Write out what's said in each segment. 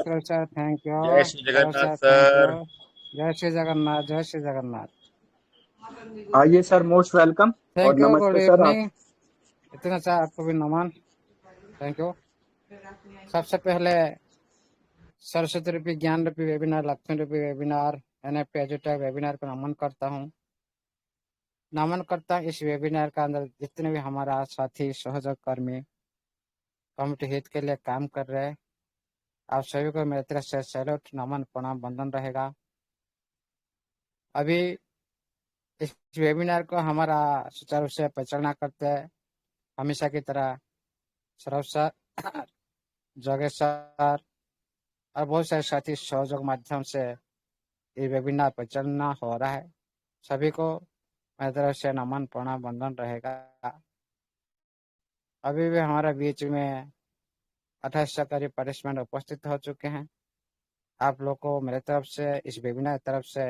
Sir sir thank you. जय Shri sir Jagannath sir thank you. Sir. जय श्री जगन्नाथ, जय श्री जगन्नाथ। आइए सर, मोस्ट वेलकम। और थैंक यू, गुड नमस्ते सर। आप इवनिंग। इतना सा आपको भी नमन। Thank you. सबसे पहले सरस्वती रूपी ज्ञान रूपी वेबिनार, लक्ष्मी रूपी वेबिनार, एनएफपी एजुटेक वेबिनार को नमन करता हूँ। नमन करता हूँ इस वेबिनार का अंदर जितने भी हमारा साथी सहयोग कर्मी कम्युनिटी हित के लिए काम कर रहे हैं, आप सभी को मेरी तरफ से सैल्यूट, नमन, प्रणाम, वंदन रहेगा। अभी इस वेबिनार को हमारा सुचारू रूप से परिचालना करते हैं हमेशा की तरह सौरभ सर, जोगेश सर और बहुत सारे साथी सहयोग माध्यम से ये वेबिनार परिचालना हो रहा है। सभी को मेरी तरफ से नमन, प्रणाम, वंदन रहेगा। अभी भी हमारे बीच में 28 से करीब पार्टिसिपेंट उपस्थित हो चुके हैं। आप लोग को मेरे तरफ से, इस वेबिनार की तरफ से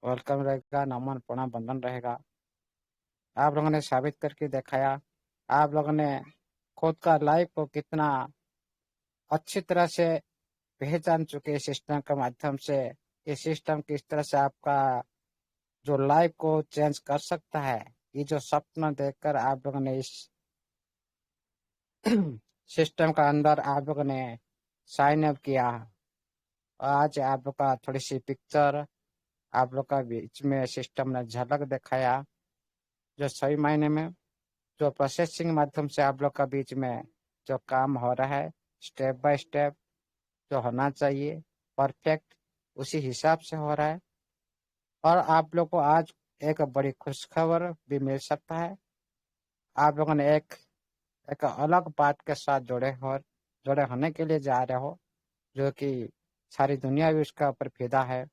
वेलकम रहेगा, नमन, प्रणाम, वंदन रहेगा। आप लोगों ने साबित करके दिखाया, आप लोगों ने खुद का लाइफ को कितना अच्छी तरह से पहचान चुके सिस्टम के माध्यम से। ये सिस्टम किस तरह से आपका जो लाइफ को चेंज कर सकता है, ये जो सपना देखकर आप लोगों ने इस सिस्टम का अंदर आप लोगों ने साइन अप किया। आज आप लोग का थोड़ी सी पिक्चर आप लोग का बीच में सिस्टम ने झलक दिखाया, जो सही मायने में जो प्रोसेसिंग माध्यम से आप लोग का बीच में जो काम हो रहा है, स्टेप बाय स्टेप जो होना चाहिए परफेक्ट, उसी हिसाब से हो रहा है। और आप लोग को आज एक बड़ी खुशखबर भी मिल सकता है। आप लोगों ने एक एक अलग बात के साथ जुड़े होने के लिए जा रहे हो, जो कि सारी दुनिया भी उसका ऊपर फिदा है।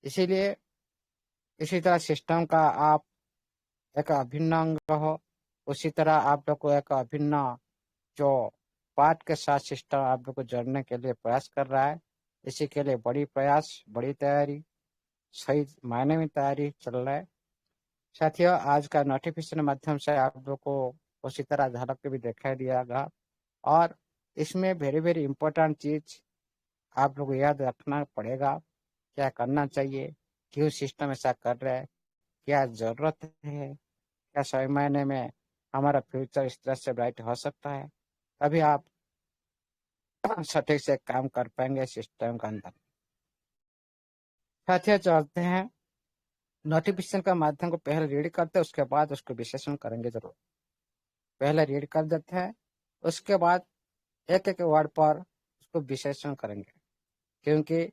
इसीलिए इसी तरह सिस्टम का आप एक अभिन्न अंग हो, उसी तरह आप लोग को एक अभिन्न जो पाठ के साथ सिस्टम आप लोग को जोड़ने के लिए प्रयास कर रहा है। इसी के लिए बड़ी प्रयास, बड़ी तैयारी, सही मायने में तैयारी चल रहा है। साथियों, आज का नोटिफिकेशन माध्यम से आप लोग को उसी तरह झलक के भी दिखाई दियागा। और इसमें वेरी वेरी इंपॉर्टेंट चीज आप लोग को याद रखना पड़ेगा, क्या करना चाहिए, क्यों सिस्टम ऐसा कर रहा है, क्या जरूरत है, क्या सही मायने में हमारा फ्यूचर इस तरह से ब्राइट हो सकता है। तभी आप सटीक से काम कर पाएंगे सिस्टम के अंदर। साथियों, चलते हैं नोटिफिकेशन का माध्यम को पहले रीड करते हैं, उसके बाद उसको विश्लेषण करेंगे जरूर। पहले रीड कर देते हैं, उसके बाद एक एक वर्ड पर उसको विश्लेषण करेंगे। क्योंकि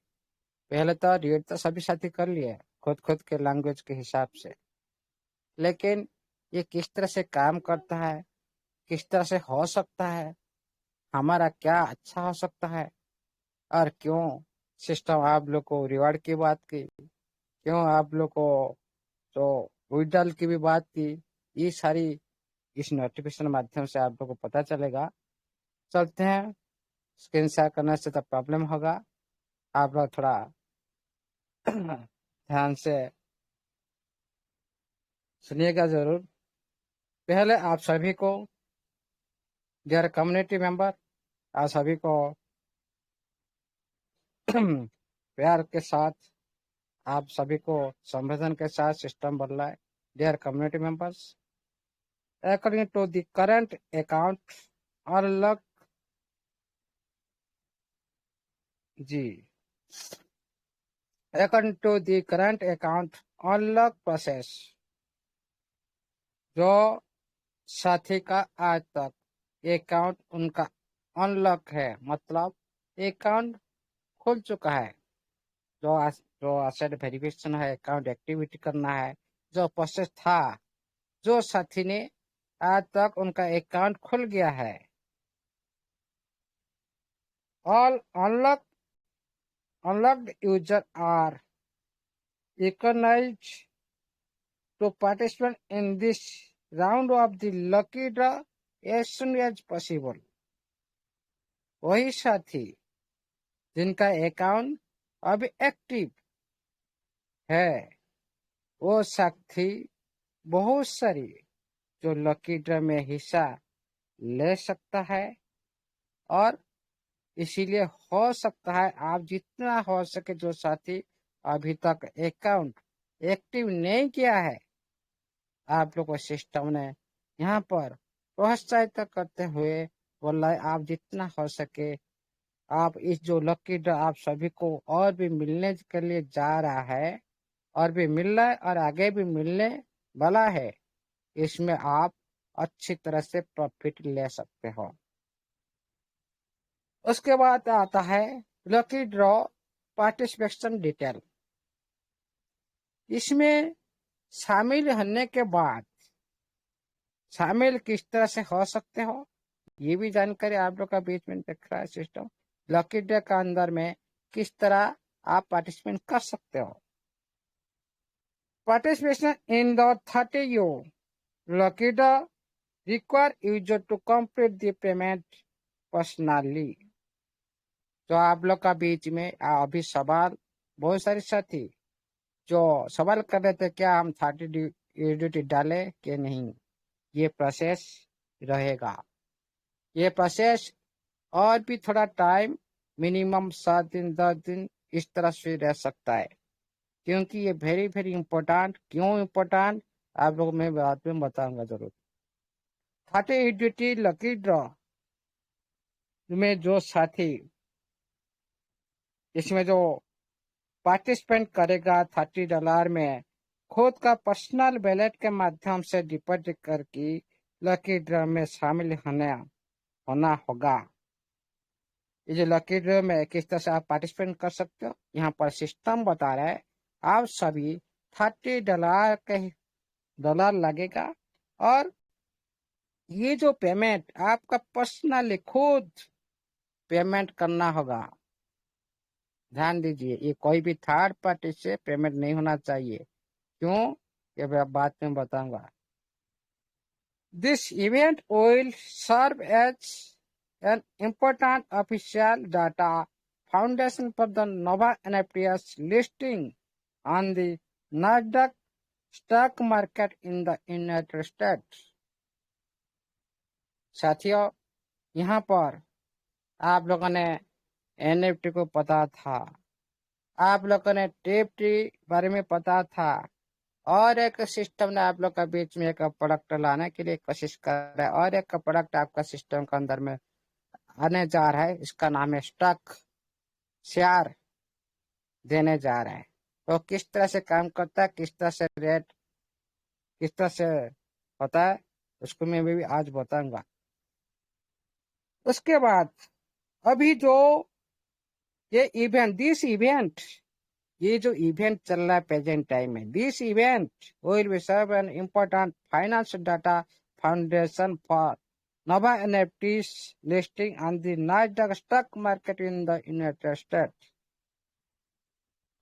पहले तो रीड तो सभी साथी कर लिए खुद खुद के लैंग्वेज के हिसाब से, लेकिन ये किस तरह से काम करता है, किस तरह से हो सकता है, हमारा क्या अच्छा हो सकता है, और क्यों सिस्टम आप लोग को रिवार्ड की बात की, क्यों आप लोग को जो विड्रॉल की भी बात की, ये सारी इस नोटिफिकेशन माध्यम से आप लोग को पता चलेगा। चलते हैं, स्क्रीन शेयर करने से तो प्रॉब्लम होगा, आप लोग थोड़ा ध्यान से सुनिएगा जरूर। पहले आप सभी को, डियर कम्युनिटी मेंबर, आप सभी को प्यार के साथ, आप सभी को संवेदन के साथ सिस्टम बोल रहा है। Dear community members, according to the current account unlock, जी, according to the current account unlock process, जो साथी का आज तक अकाउंट उनका अनलॉक है, मतलब अकाउंट खुल चुका है, जो एसेट वेरिफिकेशन है, अकाउंट एक्टिविटी करना है, जो प्रोसेस था, जो साथी ने आज तक उनका अकाउंट खुल गया है, all unlocked user are recognized to participate in this round of the lucky draw as soon as possible। वही साथी जिनका अकाउंट अभी एक्टिव है, वो साथी बहुत सारी जो लकी ड्रॉ में हिस्सा ले सकता है, और इसीलिए हो सकता है आप जितना हो सके जो साथी अभी तक अकाउंट एक्टिव नहीं किया है, आप लोग को सिस्टम ने यहाँ पर प्रोत्साहित करते हुए बोला है आप जितना हो सके आप इस जो लकी ड्रॉ आप सभी को और भी मिलने के लिए जा रहा है और भी मिल रहा है और आगे भी मिलने वाला है, इसमें आप अच्छी तरह से प्रॉफिट ले सकते हो। उसके बाद आता है लकी ड्रॉ पार्टिसिपेशन डिटेल। इसमें शामिल होने के बाद शामिल किस तरह से हो सकते हो, ये भी जानकारी आप लोग का बीच में दिख रहा है सिस्टम। लकी ड्रॉ का अंदर में किस तरह आप पार्टिसिपेट कर सकते हो। Participation in the 30 lucky draw require user to complete the payment personally। तो आप लोग का बीच में अभी सवाल बहुत सारे साथी जो सवाल कर रहे थे क्या हम 30 यूडिटी डाले कि नहीं, ये प्रोसेस रहेगा। ये प्रोसेस और भी थोड़ा टाइम मिनिमम 7 दिन 10 दिन इस तरह से रह सकता है, क्योंकि ये वेरी वेरी इंपॉर्टेंट। क्यों इंपॉर्टेंट आप लोग मैं बाद में बताऊंगा जरूर। 30 यूडिटी लकी ड्रॉ में जो साथी इसमें जो पार्टिसिपेंट करेगा $30 में खुद का पर्सनल बैलेट के माध्यम से डिपॉजिट करके लकी ड्रॉ में शामिल होना होगा। ये जो लकी ड्रॉ में किस तरह से आप पार्टिसिपेट कर सकते हो, यहाँ पर सिस्टम बता रहा है आप सभी $30 लगेगा और ये जो पेमेंट आपका पर्सनली खुद पेमेंट करना होगा। ध्यान दीजिए, ये कोई भी थर्ड पार्टी से पेमेंट नहीं होना चाहिए। क्यों, ये मैं बात में बताऊंगा। This event will serve as an important official data foundation for the Nova NFTs listing on the Nasdaq stock market in the United States. साथियों, यहाँ पर आप लोगों ने एनएफटी को पता था, आप लोगों ने टीएफटी बारे में पता था, और एक सिस्टम ने आप लोग का बीच में एक प्रोडक्ट लाने के लिए कोशिश कर रहा है और एक प्रोडक्ट आपका सिस्टम के अंदर में आने जा रहा है। इसका नाम है स्टॉक शेयर देने जा रहा है। तो किस तरह से काम करता है, किस तरह से रेट किस तरह से होता है, उसको मैं भी आज बताऊंगा। उसके बाद अभी जो ये जो इवेंट चल रहा है प्रेजेंट टाइम में, this event will be serve an important finance data foundation for Nova NFTs listing on the Nasdaq stock market in the United States.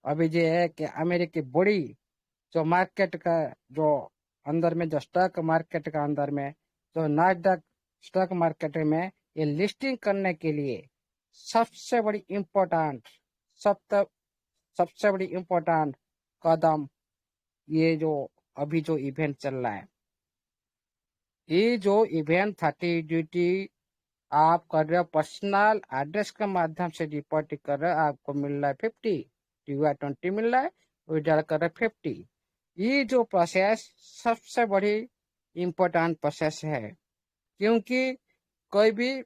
अभी जो है कि अमेरिकी बड़ी जो मार्केट का जो अंदर में जो स्टॉक मार्केट का अंदर में जो नास्डैक स्टॉक मार्केट में ये लिस्टिंग करने के लिए सबसे बड़ी इम्पोर्टेंट कदम ये जो अभी जो इवेंट चल रहा है, ये जो इवेंट 30 ड्यूटी आप कर रहे हो पर्सनल एड्रेस के माध्यम से डिपॉजिट कर रहे हो, आपको मिल रहा है 50 20 मिल रहा है, विड्रॉल कर रहे 50। ये जो प्रोसेस सबसे बड़ी इम्पोर्टेंट प्रोसेस है, क्योंकि कोई भी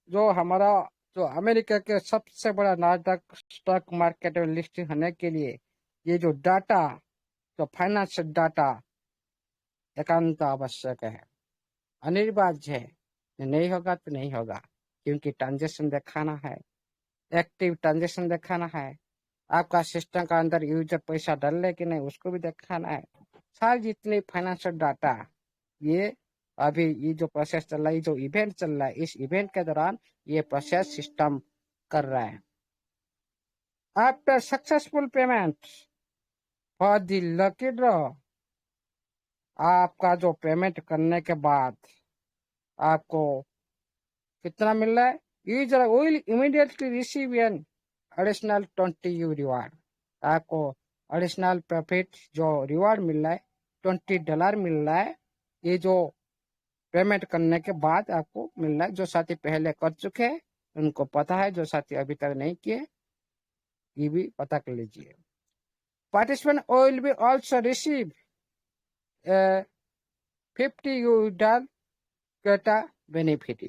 जो हमारा जो अमेरिका के सबसे बड़ा नास्डैक स्टॉक मार्केट में लिस्टिंग होने के लिए ये जो डाटा जो फाइनेंशियल डाटा एकांत आवश्यक है, अनिवार्य है। नहीं होगा तो नहीं होगा, क्योंकि ट्रांजेक्शन दिखाना है, एक्टिव ट्रांजेक्शन दिखाना है, आपका सिस्टम का अंदर यूजर पैसा डाल ले कि नहीं उसको भी दिखाना है। सारी जितनी फाइनेंशियल डाटा ये अभी ये जो प्रोसेस चल रहा है, जो इवेंट चल रहा है, इस इवेंट के दौरान ये प्रोसेस सिस्टम कर रहा है। After successful payment for the lucky draw, आपका जो पेमेंट करने के बाद आपको कितना मिल रहा है, user will immediately receive an additional 20 you reward. आपको एडिशनल प्रॉफिट जो रिवार्ड मिल रहा है $20 मिल रहा है, ये जो पेमेंट करने के बाद आपको मिल रहा है। जो साथी पहले कर चुके हैं उनको पता है, जो साथी अभी तक नहीं किए ये भी पता कर लीजिए। Participant will be also receive 50 यूडल क्वेटा बेनिफिट।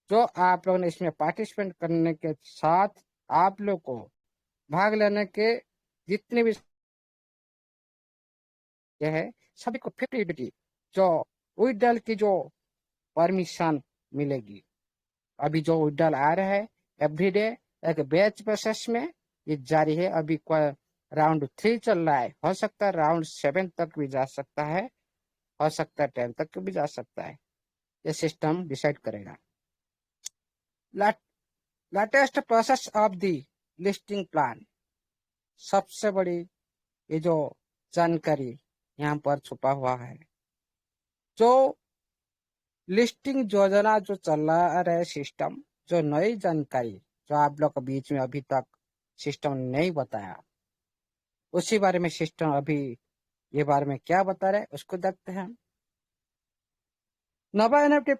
जो आप लोगों ने इसमें पार्टिसिपेट करने के साथ आप लोग को भाग लेने के जितने भी है सभी को 50 जो विड्रॉल की जो परमिशन मिलेगी। अभी जो विड्रॉल आ रहा है एवरीडे एक बैच प्रोसेस में ये जारी है। अभी राउंड 3 चल रहा है, हो सकता है राउंड 7 तक भी जा सकता है, हो सकता है 10 तक भी जा सकता है। ये सिस्टम डिसाइड करेगा। Latest process of the listing plan, सबसे बड़ी ये जो जानकारी यहाँ पर छुपा हुआ है। जो लिस्टिंग योजना जो चल रहा है सिस्टम, जो नई जानकारी जो आप लोग के बीच में अभी तक सिस्टम नहीं बताया, उसी बारे में सिस्टम अभी ये बारे में क्या बता रहे उसको देखते हैं। नवा NFT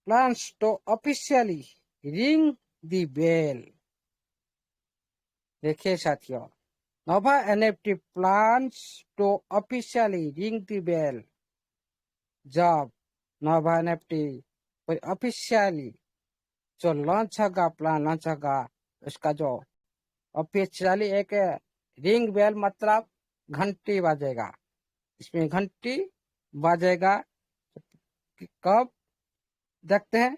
plans to officially ring the bell। देखिए साथियों, नवा NFT plans to officially ring the bell। जब नवा एनएफटी कोई ऑफिशियली जो लॉन्च होगा, प्लान लॉन्च होगा, उसका जो ऑफिशियली एक रिंग बेल मतलब घंटी बजेगा। इसमें घंटी बजेगा कब देखते हैं।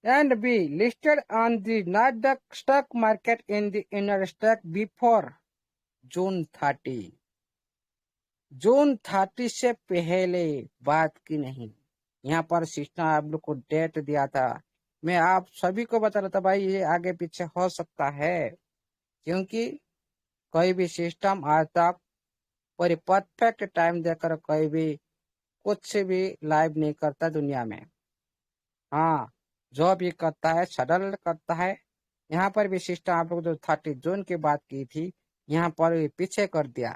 And be listed on the Nasdaq stock market in the United States before June 30। जून 30 से पहले बात की नहीं। यहाँ पर सिस्टम आप लोग को डेट दिया था, मैं आप सभी को बता रहा था भाई ये आगे पीछे हो सकता है, क्योंकि कोई भी सिस्टम आज तक पूरी परफेक्ट टाइम देकर कोई भी कुछ भी लाइव नहीं करता दुनिया में। हाँ, जो भी करता है सडल करता है। यहाँ पर भी सिस्टम आप लोग जो 30 जून की बात की थी, यहाँ पर भी पीछे कर दिया।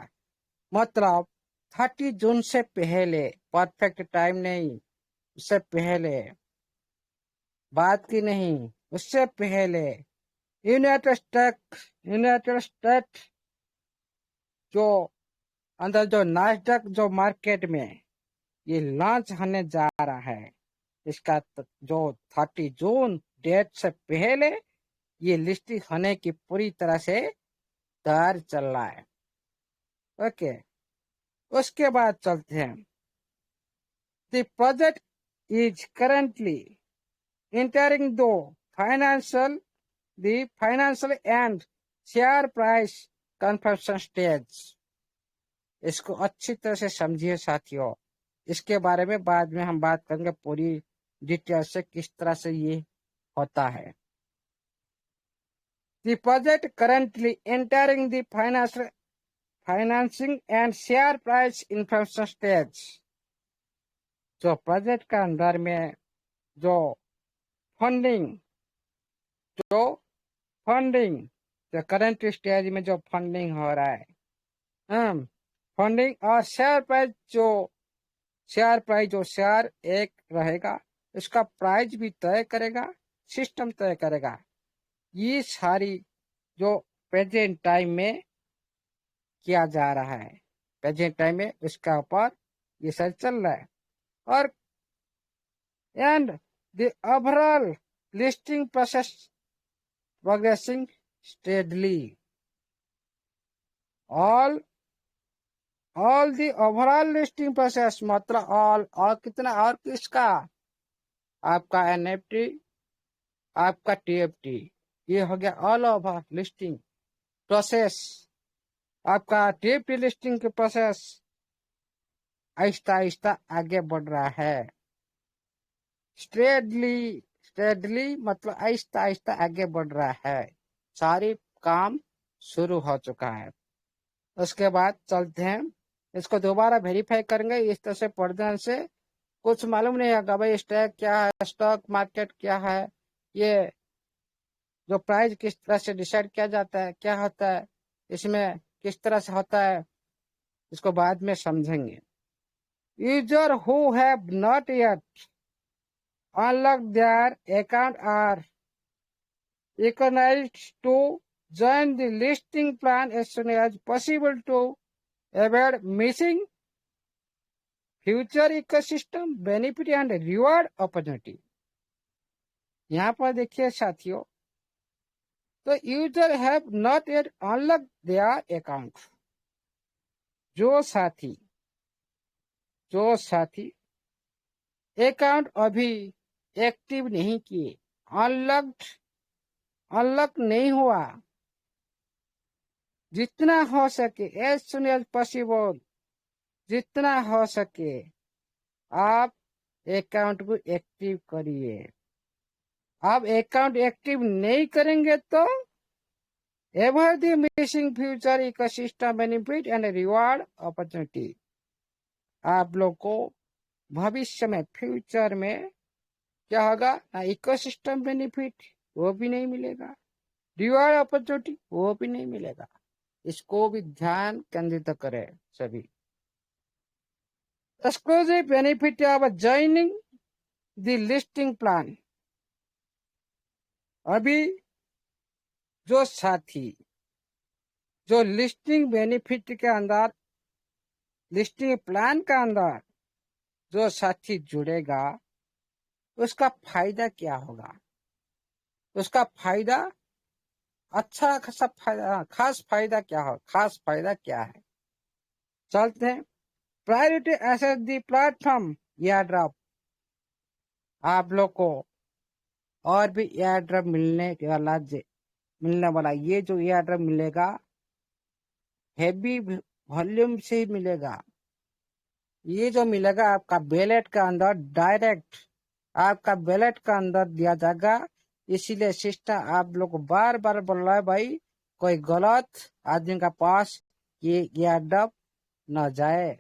मतलब 30 जून से पहले, परफेक्ट टाइम नहीं, उससे पहले बात की नहीं, उससे पहले यूनाइटेड स्टेट जो अंदर जो नास्डैक जो मार्केट में ये लॉन्च होने जा रहा है, इसका जो 30 जून डेट से पहले ये लिस्टिंग होने की पूरी तरह से तैयार चल रहा है। ओके, उसके बाद चलते हैं। The project is currently entering the financial and share price confirmation stage। इसको अच्छी तरह से समझिए साथियों, इसके बारे में बाद में हम बात करेंगे पूरी डिटेल से किस तरह से ये होता है। The project currently entering the financing and share price information stage। जो प्रोजेक्ट का अंदर में जो फंडिंग जो करंट स्टेज में जो फंडिंग हो रहा है, फंडिंग और शेयर प्राइस जो शेयर एक रहेगा उसका प्राइस भी तय करेगा, सिस्टम तय करेगा। ये सारी जो प्रेजेंट टाइम में किया जा रहा है, प्रेजेंट टाइम में इसका ऊपर ये सब चल रहा है। और and the overall listing process progressing steadily. All the overall listing process मतलब ऑल और कितना और किसका, आपका एनएफटी, आपका टीएफटी, ये हो गया ऑल ओवर लिस्टिंग प्रोसेस। आपका टीएफटी लिस्टिंग के प्रोसेस आहिस्ता आहिस्ता आगे बढ़ रहा है। स्टेडली मतलब आहिस्ता आहिस्ता आगे बढ़ रहा है, सारी काम शुरू हो चुका है। उसके बाद चलते हैं, इसको दोबारा वेरीफाई करेंगे। इस तरह से पढ़ने से कुछ मालूम नहीं होगा भाई स्टॉक क्या है, स्टॉक मार्केट क्या है, ये जो प्राइस किस तरह से डिसाइड किया जाता है, क्या होता है, इसमें किस तरह से होता है, इसको बाद में समझेंगे। User who have not yet unlock their account are encouraged to join the listing plan as soon as possible to avoid missing future ecosystem benefit and reward opportunity। यहाँ पर देखिए साथियों, तो user have not yet unlock their account. जो साथी account अभी active नहीं किए, अनलॉक नहीं हुआ, जितना हो सके एज सुन एज पॉसिबल, जितना हो सके आप अकाउंट को एक्टिव करिए। आप अकाउंट एक्टिव नहीं करेंगे तो ever the missing future ecosystem benefit and reward opportunity. आप लोग को भविष्य में फ्यूचर में क्या होगा ना, इकोसिस्टम बेनिफिट वो भी नहीं मिलेगा, रिवार्ड अपॉर्चुनिटी वो भी नहीं मिलेगा। इसको भी ध्यान केंद्रित करें सभी। Exclusive benefit of joining the listing plan. अभी जो साथी जो लिस्टिंग बेनिफिट के अंदर, लिस्टिंग प्लान का अंदर जो साथी जुड़ेगा, उसका फायदा क्या होगा? उसका फायदा अच्छा खासा फायदा, खास फायदा क्या हो, खास फायदा क्या है? चलते हैं। Priority access the platform airdrop. आप लोग को और भी एयरड्रॉप मिलने वाला ये जो एयरड्रॉप मिलेगा, हेवी वॉल्यूम से ही मिलेगा। ये जो मिलेगा आपका बैलेट का अंदर, डायरेक्ट आपका बैलेट का अंदर दिया जाएगा। इसीलिए सिस्टम आप लोग को बार बार बोल रहा है, भाई कोई गलत आदमी का पास ये एयरड्रॉप न जाए।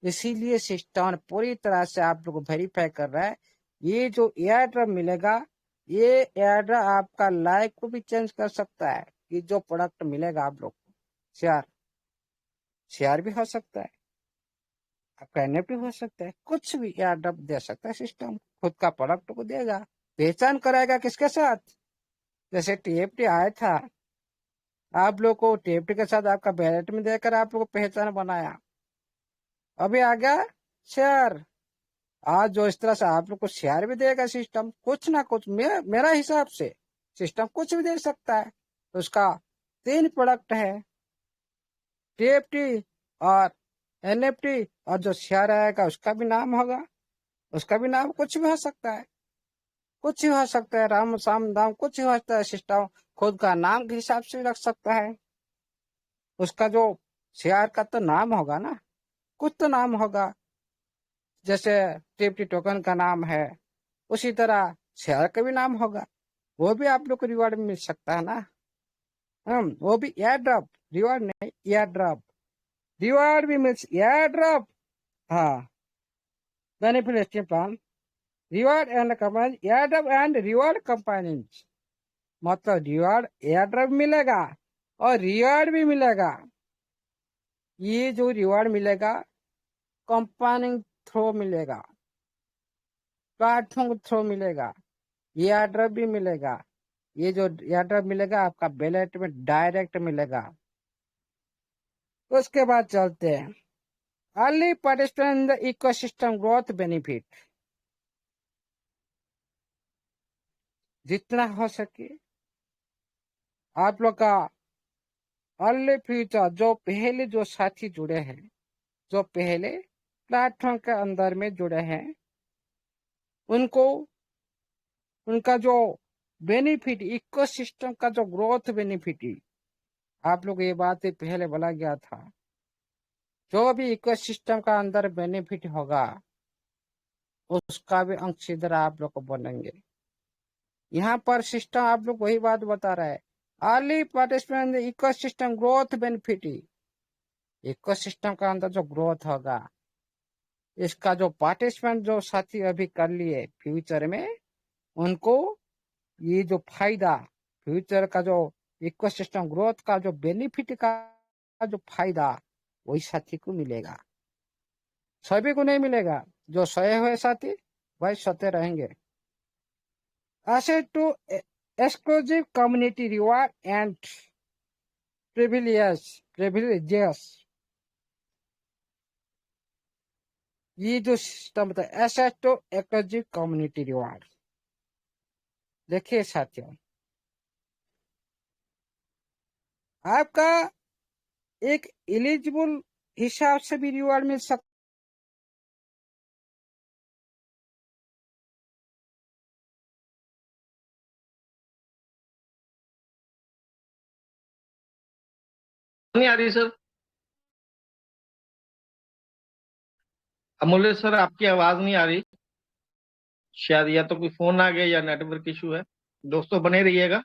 इसीलिए सिस्टम पूरी तरह से आप लोग को वेरीफाई कर रहा है। ये जो एयरड्रॉप मिलेगा, ये एयरड्रॉप आपका लाइफ को भी चेंज कर सकता है। ये जो प्रोडक्ट मिलेगा आप लोग को, शेयर भी हो सकता है, आपका एनएफटी हो सकता है, कुछ भी एयरड्रॉप दे सकता है सिस्टम। खुद का प्रोडक्ट को देगा, पहचान कराएगा किसके साथ? जैसे टीएफटी आया था, आप लोग को टीएफटी के साथ आपका बैलेट में देकर आप लोग को पहचान बनाया। अभी आ गया शेयर। आज जो इस तरह से आप लोग को शेयर भी देगा सिस्टम, कुछ ना कुछ। मेरा हिसाब से सिस्टम कुछ भी दे सकता है। तो उसका 3 प्रोडक्ट है, टीएफटी और एनएफटी, और जो शेयर आएगा उसका भी नाम होगा, उसका भी नाम कुछ भी हो सकता है, कुछ ही हो सकता है, राम शाम दाम कुछ ही हो सकता है। सिस्टम खुद का नाम के हिसाब से रख सकता है। उसका जो शेयर का तो नाम होगा ना, कुछ तो नाम होगा। जैसे टीएफटी टोकन का नाम है, उसी तरह शेयर का भी नाम होगा। वो भी आप लोग को रिवॉर्ड में मिल सकता है ना। वो भी एयर ड्रॉप, रिवॉर्ड नहीं, एयर ड्रॉप। रिवॉर्ड भी मिल, एयर ड्रॉप, हाँ, benefit plan, reward and company, air drop and reward company. मतलब रिवॉर्ड एयर ड्रॉप मिलेगा और रिवॉर्ड भी मिलेगा। ये जो रिवॉर्ड मिलेगा कंपनी थ्रू मिलेगा, प्लेटफॉर्म थ्रू मिलेगा, एयर ड्रॉप भी मिलेगा। ये जो एयर ड्रॉप मिलेगा आपका बैलेट में डायरेक्ट मिलेगा। उसके बाद चलते हैं early participation in the ecosystem growth benefit. जितना हो सके आप लोग का अर्ली फ्यूचर, जो पहले जो साथी जुड़े हैं, जो पहले प्लेटफॉर्म के अंदर में जुड़े हैं, उनको उनका जो बेनिफिट, इकोसिस्टम का जो ग्रोथ बेनिफिट, आप लोग ये बात पहले बोला गया था। जो भी इकोसिस्टम का अंदर बेनिफिट होगा उसका भी अंशदार आप लोग को बनेंगे। यहाँ पर सिस्टम आप लोग वही बात बता रहा है, early participant ecosystem growth benefit. Ecosystem का अंदर जो ग्रोथ होगा, इसका जो पार्टिसिपेंट जो साथी अभी कर लिए, फ्यूचर में उनको ये जो फायदा, फ्यूचर का जो इकोसिस्टम ग्रोथ का जो बेनिफिट का जो फायदा, वही साथी को मिलेगा। सभी को नहीं मिलेगा। जो सोए हुए साथी भाई सोते रहेंगे। Access to exclusive community reward and privileges. ये जो सिस्टम होता है ऐसा टू एक्सक्लूसिव कम्युनिटी रिवार्ड। देखिए साथियों, आपका एक एलिजिबल हिसाब से भी रिवार्ड मिल सकता नहीं आ रही सर। अमूल्य सर, आपकी आवाज नहीं आ रही। शायद या तो कोई फोन आ गया या नेटवर्क इशू है। दोस्तों बने रहिएगा,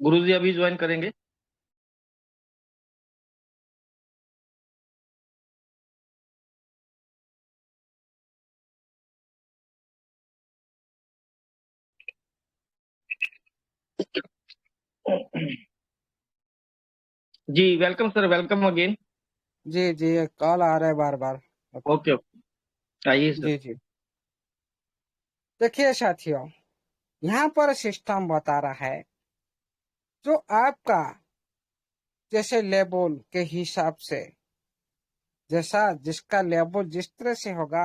गुरुजी अभी ज्वाइन करेंगे। जी वेलकम सर, वेलकम अगेन। जी जी, कॉल आ रहा है बार बार। ओके ओके, आइए सर। जी जी, देखिए साथियों, यहाँ पर सिस्टम बता रहा है जो आपका जैसे लेवल के हिसाब से, जैसा जिसका लेवल जिस तरह से होगा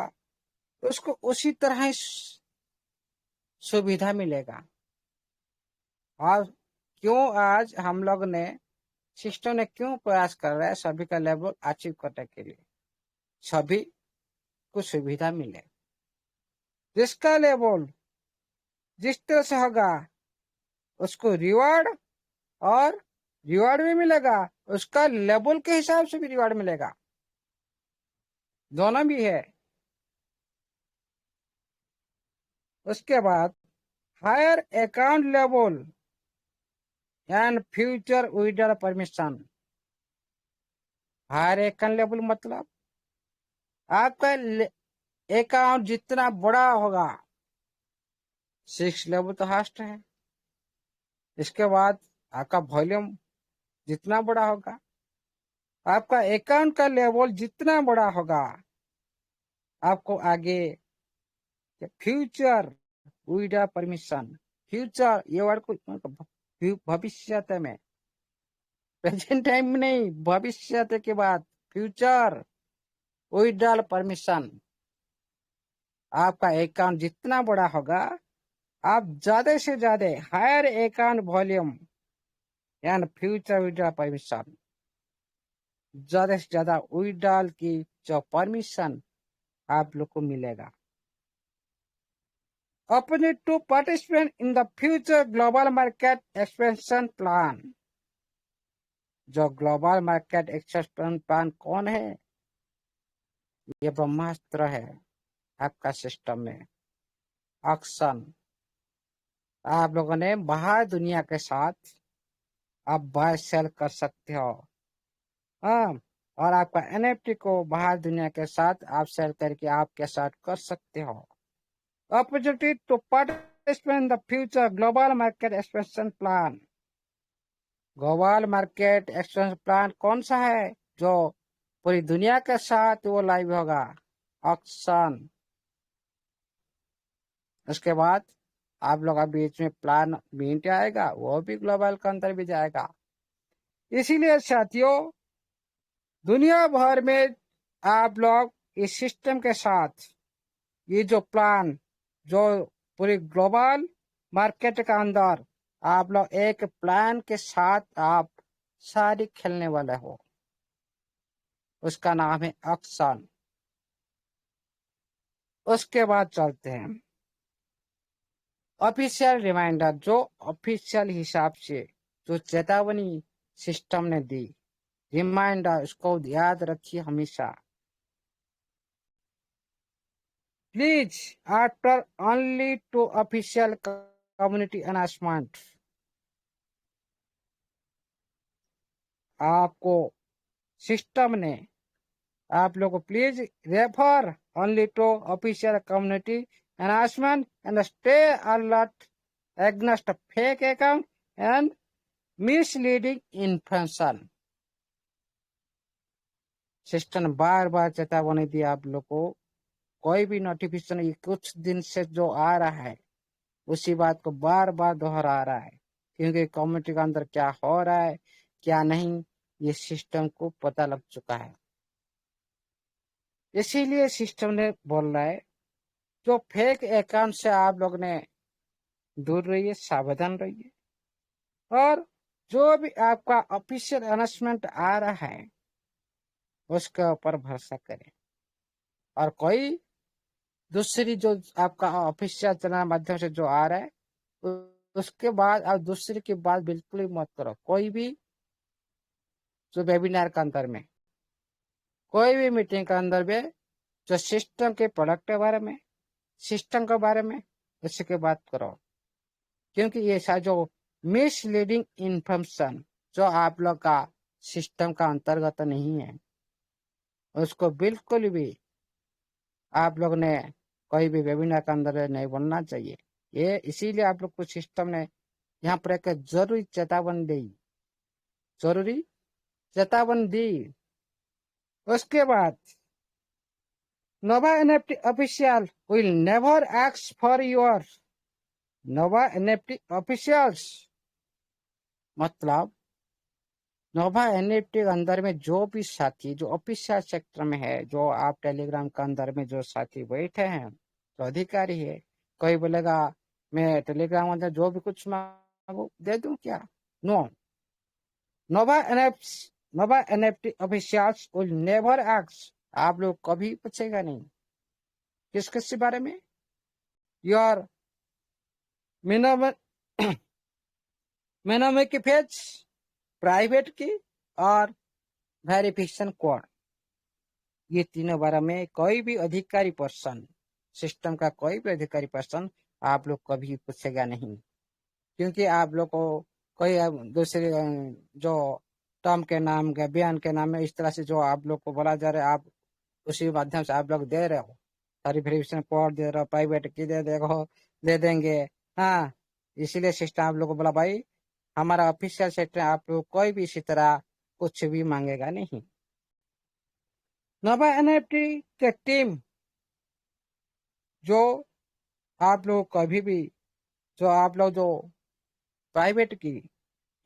तो उसको उसी तरह ही सुविधा मिलेगा। और क्यों आज हम लोग ने सिस्टम ने क्यों प्रयास कर रहा है सभी का लेवल अचीव करने के लिए, सभी को सुविधा मिले। जिसका लेवल जिस तरह से होगा उसको रिवार्ड, और रिवार्ड भी मिलेगा, उसका लेवल के हिसाब से भी रिवार्ड मिलेगा, दोनों भी है। उसके बाद higher account level and future withdrawal permission. Higher account level मतलब आपका अकाउंट जितना बड़ा होगा, 6 लेवल तो हास्ट है। इसके बाद आपका वॉल्यूम जितना बड़ा होगा, आपका अकाउंट का लेवल जितना बड़ा होगा, आपको आगे फ्यूचर विड्रॉल परमिशन। फ्यूचर ये वर्ड को भविष्य में, प्रेजेंट टाइम में नहीं, भविष्य के बाद फ्यूचर विड्रॉल परमिशन। आपका अकाउंट जितना बड़ा होगा, आप ज्यादा से ज्यादा higher account volume and future withdrawal permission, ज्यादा से ज्यादा विड्रॉल की जो परमिशन आप लोग को मिलेगा। Opportunity to participate in the future global market expansion plan। जो ग्लोबल मार्केट एक्सपेंशन प्लान कौन है? ये ब्रह्मास्त्र है आपका सिस्टम में। ऑक्शन, आप लोगों ने बाहर दुनिया के साथ आप बाय सेल कर सकते हो। हाँ, और आपका एनएफटी को बाहर दुनिया के साथ आप सेल करके आपके साथ कर सकते हो। Opportunity to participate in the future global market expansion plan. Global market expansion plan कौन सा है? जो पूरी दुनिया के साथ वो लाइव होगा, ऑक्शन। उसके बाद आप लोग का बीच में प्लान बीट आएगा, वो भी ग्लोबल के अंदर भी जाएगा। इसीलिए साथियों, दुनिया भर में आप लोग इस सिस्टम के साथ ये जो प्लान, जो पूरी ग्लोबल मार्केट के अंदर आप लोग एक प्लान के साथ आप सारी खेलने वाले हो, उसका नाम है ऑक्शन। उसके बाद चलते हैं ऑफिशियल रिमाइंडर। जो ऑफिशियल हिसाब से जो चेतावनी सिस्टम ने दी, रिमाइंडर, उसको याद रखिए हमेशा। Please after only to official community announcement. आपको सिस्टम ने आप लोगों को please refer only to official community announcement and stay alert against fake account and misleading information। System बार बार चेतावनी दी आप लोग को कोई भी नोटिफिकेशन ये कुछ दिन से जो आ रहा है उसी बात को बार बार दोहरा रहा है, क्योंकि कम्युनिटी के अंदर क्या हो रहा है क्या नहीं ये सिस्टम को पता लग चुका है। इसीलिए सिस्टम ने बोल रहा है जो फेक अकाउंट से आप लोग ने दूर रहिए, सावधान रहिए, और जो भी आपका ऑफिशियल अनाउंसमेंट आ रहा है उसके ऊपर भरोसा करें। और कोई दूसरी जो आपका ऑफिशियल चैनल माध्यम से जो आ रहा है उसके बाद आप दूसरे की बात बिल्कुल ही मत करो। कोई भी जो वेबिनार के अंदर में, कोई भी मीटिंग के अंदर में जो सिस्टम के प्रोडक्ट के बारे में, सिस्टम के बारे में उसकी बात करो, क्योंकि ये सा जो मिसलीडिंग इंफॉर्मेशन जो आप लोग का सिस्टम का अंतर्गत नहीं है उसको बिल्कुल भी आप लोग ने कोई भी वेबिनार के अंदर नहीं बोलना चाहिए। ये इसीलिए आप लोग को सिस्टम ने यहाँ पर एक जरूरी चेतावनी दी। उसके बाद Nova NFT official will never ask for your Nova NFT officials, मतलब नोवा एनएफटी के अंदर में जो भी साथी जो ऑफिशियल सेक्टर में है, जो आप टेलीग्राम के अंदर में जो साथी बैठे हैं, जो अधिकारी है, कोई बोलेगा मैं टेलीग्राम अंदर जो भी कुछ मांगू दे दूं क्या? No, Nova NFT officials will never ask, आप लोग कभी पूछेगा नहीं किस बारे में, your minimum key phase, private key और वेरिफिकेशन कोड, ये तीनों बारे में कोई भी अधिकारी पर्सन, सिस्टम का कोई भी अधिकारी पर्सन आप लोग कभी पूछेगा नहीं, क्योंकि आप लोग को कोई दूसरे जो टर्म के नाम के बयान के नाम में इस तरह से जो आप लोग को बोला जा रहा है, आप उसी माध्यम से आप लोग दे रहे हो, सारी वेरिफिकेशन कोड दे रहे हो, प्राइवेट की दे देंगे। हाँ, इसीलिए सिस्टम आप लोग को बोला भाई हमारा ऑफिशियल सेक्टर आप लोग कोई भी इसी तरह कुछ भी मांगेगा नहीं। नोवा एनएफटी के टीम जो आप लोग कभी भी जो आप लोग जो प्राइवेट की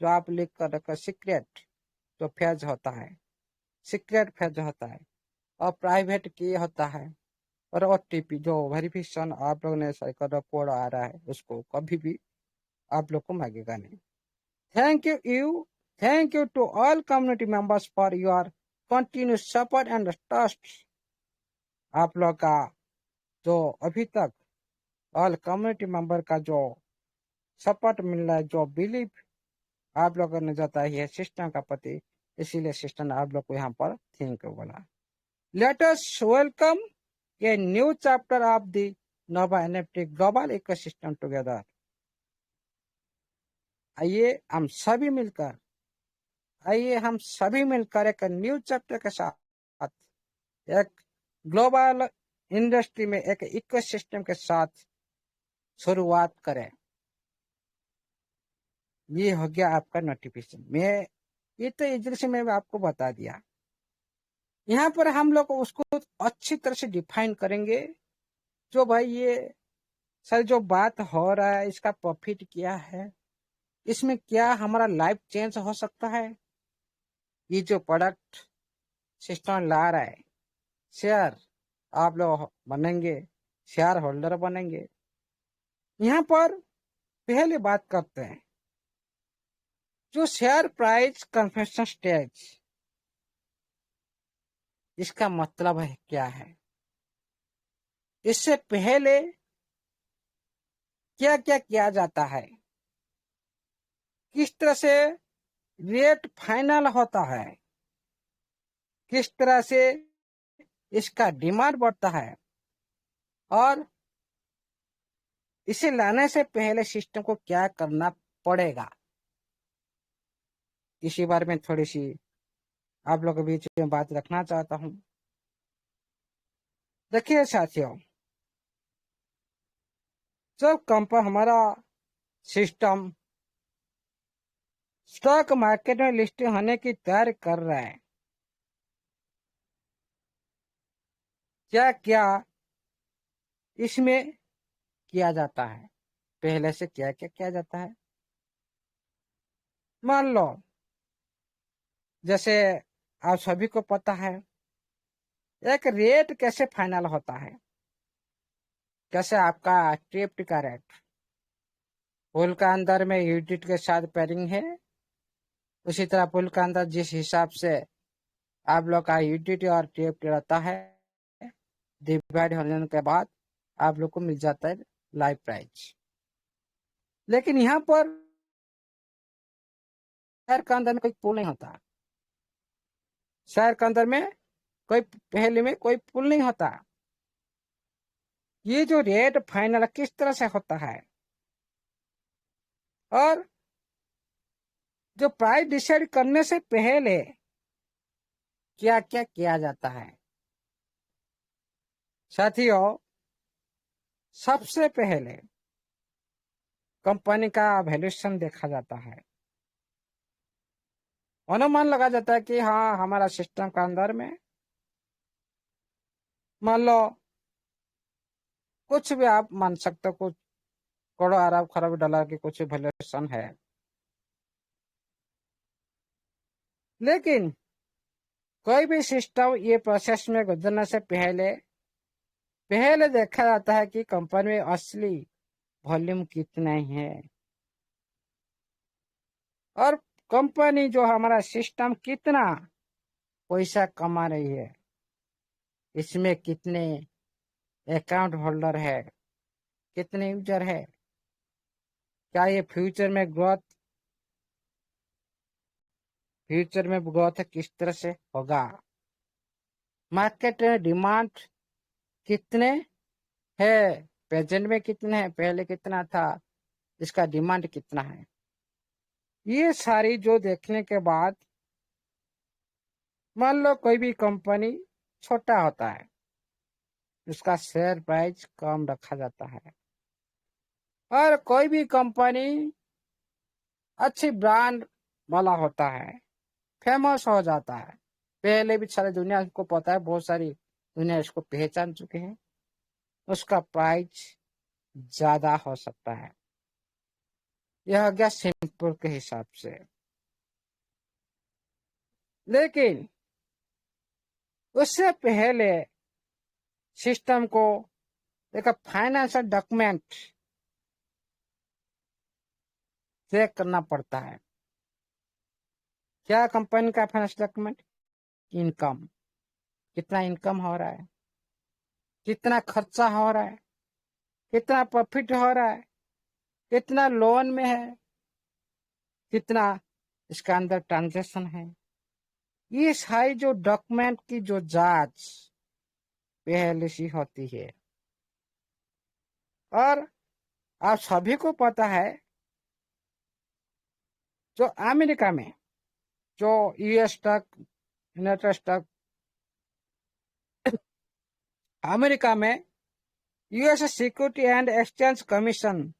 जो आप लिख कर रखा सीक्रेट जो फेज होता है, सीक्रेट फेज होता है, और प्राइवेट की होता है, और ओटीपी जो वेरिफिकेशन आप लोग ने सही कर कोड आ रहा है उसको कभी भी आप लोग को मांगेगा नहीं। Thank you to all community members for your continuous support and trust। आप लोग का जो अभी तक ऑल कम्युनिटी मेंबर का जो सपोर्ट मिल रहा है, जो बिलीव आप लोगों ने जताई है सिस्टम का प्रति, इसीलिए सिस्टम ने आप लोग को यहाँ पर थैंक यू बोला। Let us welcome a new chapter of the Nova NFT global ecosystem together. आइए हम सभी मिलकर एक न्यू चैप्टर के साथ एक ग्लोबल इंडस्ट्री में एक इकोसिस्टम के साथ शुरुआत करें। ये हो गया आपका नोटिफिकेशन। ये तो इधर से मैं आपको बता दिया। यहाँ पर हम लोग उसको अच्छी तरह से डिफाइन करेंगे, जो भाई ये सर जो बात हो रहा है इसका प्रॉफिट क्या है, इसमें क्या हमारा लाइफ चेंज हो सकता है, ये जो प्रोडक्ट सिस्टम ला रहा है, शेयर आप लोग बनेंगे, शेयर होल्डर बनेंगे। यहाँ पर पहले बात करते हैं जो शेयर प्राइस कन्फर्मेशन स्टेज, इसका मतलब है क्या है, इससे पहले क्या क्या किया जाता है, किस तरह से रेट फाइनल होता है, किस तरह से इसका डिमांड बढ़ता है, और इसे लाने से पहले सिस्टम को क्या करना पड़ेगा, इसी बारे में थोड़ी सी आप लोगों के बीच में बात रखना चाहता हूं। देखिए साथियों, जब हमारा सिस्टम स्टॉक मार्केट में लिस्ट होने की तैयारी कर रहा है, क्या क्या इसमें किया जाता है। पहले से क्या क्या किया जाता है, मान लो जैसे आप सभी को पता है एक रेट कैसे फाइनल होता है, कैसे आपका ट्रिप्ट का रेट पुल का अंदर में यूनिट के साथ पेयरिंग है, उसी तरह पुल का अंदर जिस हिसाब से आप लोग का यूनिट और ट्रिप्ट रहता है, डिवाइड होने के बाद आप लोग को मिल जाता है लाइव प्राइस। लेकिन यहाँ पर शहर के अंदर में कोई पुल नहीं होता, शहर के अंदर में कोई पहले में कोई पुल नहीं होता। ये जो रेट फाइनल किस तरह से होता है और जो प्राइस डिसाइड करने से पहले क्या क्या किया जाता है। साथियों, सबसे पहले कंपनी का वैल्यूएशन देखा जाता है, अनुमान लगा जाता है कि हाँ हमारा सिस्टम का अंदर में मान लो कुछ भी आप मान सकते हो, कुछ करोड़ अरब खरब डॉलर की कुछ वैल्यूएशन है। लेकिन कोई भी सिस्टम ये प्रोसेस में गुजरने से पहले देखा जाता है कि कंपनी में असली वॉल्यूम कितना है और कंपनी जो हमारा सिस्टम कितना पैसा कमा रही है, इसमें कितने अकाउंट होल्डर है, कितने यूजर है, क्या ये फ्यूचर में ग्रोथ किस तरह से होगा, मार्केट में डिमांड कितने है, प्रेजेंट में कितने है, पहले कितना था, इसका डिमांड कितना है। ये सारी जो देखने के बाद मान लो कोई भी कंपनी छोटा होता है, उसका शेयर प्राइस कम रखा जाता है, और कोई भी कंपनी अच्छी ब्रांड वाला होता है, फेमस हो जाता है, पहले भी सारी दुनिया को पता है, बहुत सारी दुनिया इसको पहचान चुके हैं, उसका प्राइस ज्यादा हो सकता है। यह हो गया सिंपल के हिसाब से। लेकिन उससे पहले सिस्टम को एक फाइनेंशियल डॉक्यूमेंट चेक करना पड़ता है। क्या कंपनी का फाइनेंशियल डॉक्यूमेंट? इनकम, कितना इनकम हो रहा है, कितना खर्चा हो रहा है, कितना प्रॉफिट हो रहा है, कितना लोन में है, कितना इसका अंदर ट्रांजैक्शन है। ये सारी जो डॉक्यूमेंट की जो जांच पहले से होती है। और आप सभी को पता है जो अमेरिका में जो US stock, united stock, America में US security and exchange commission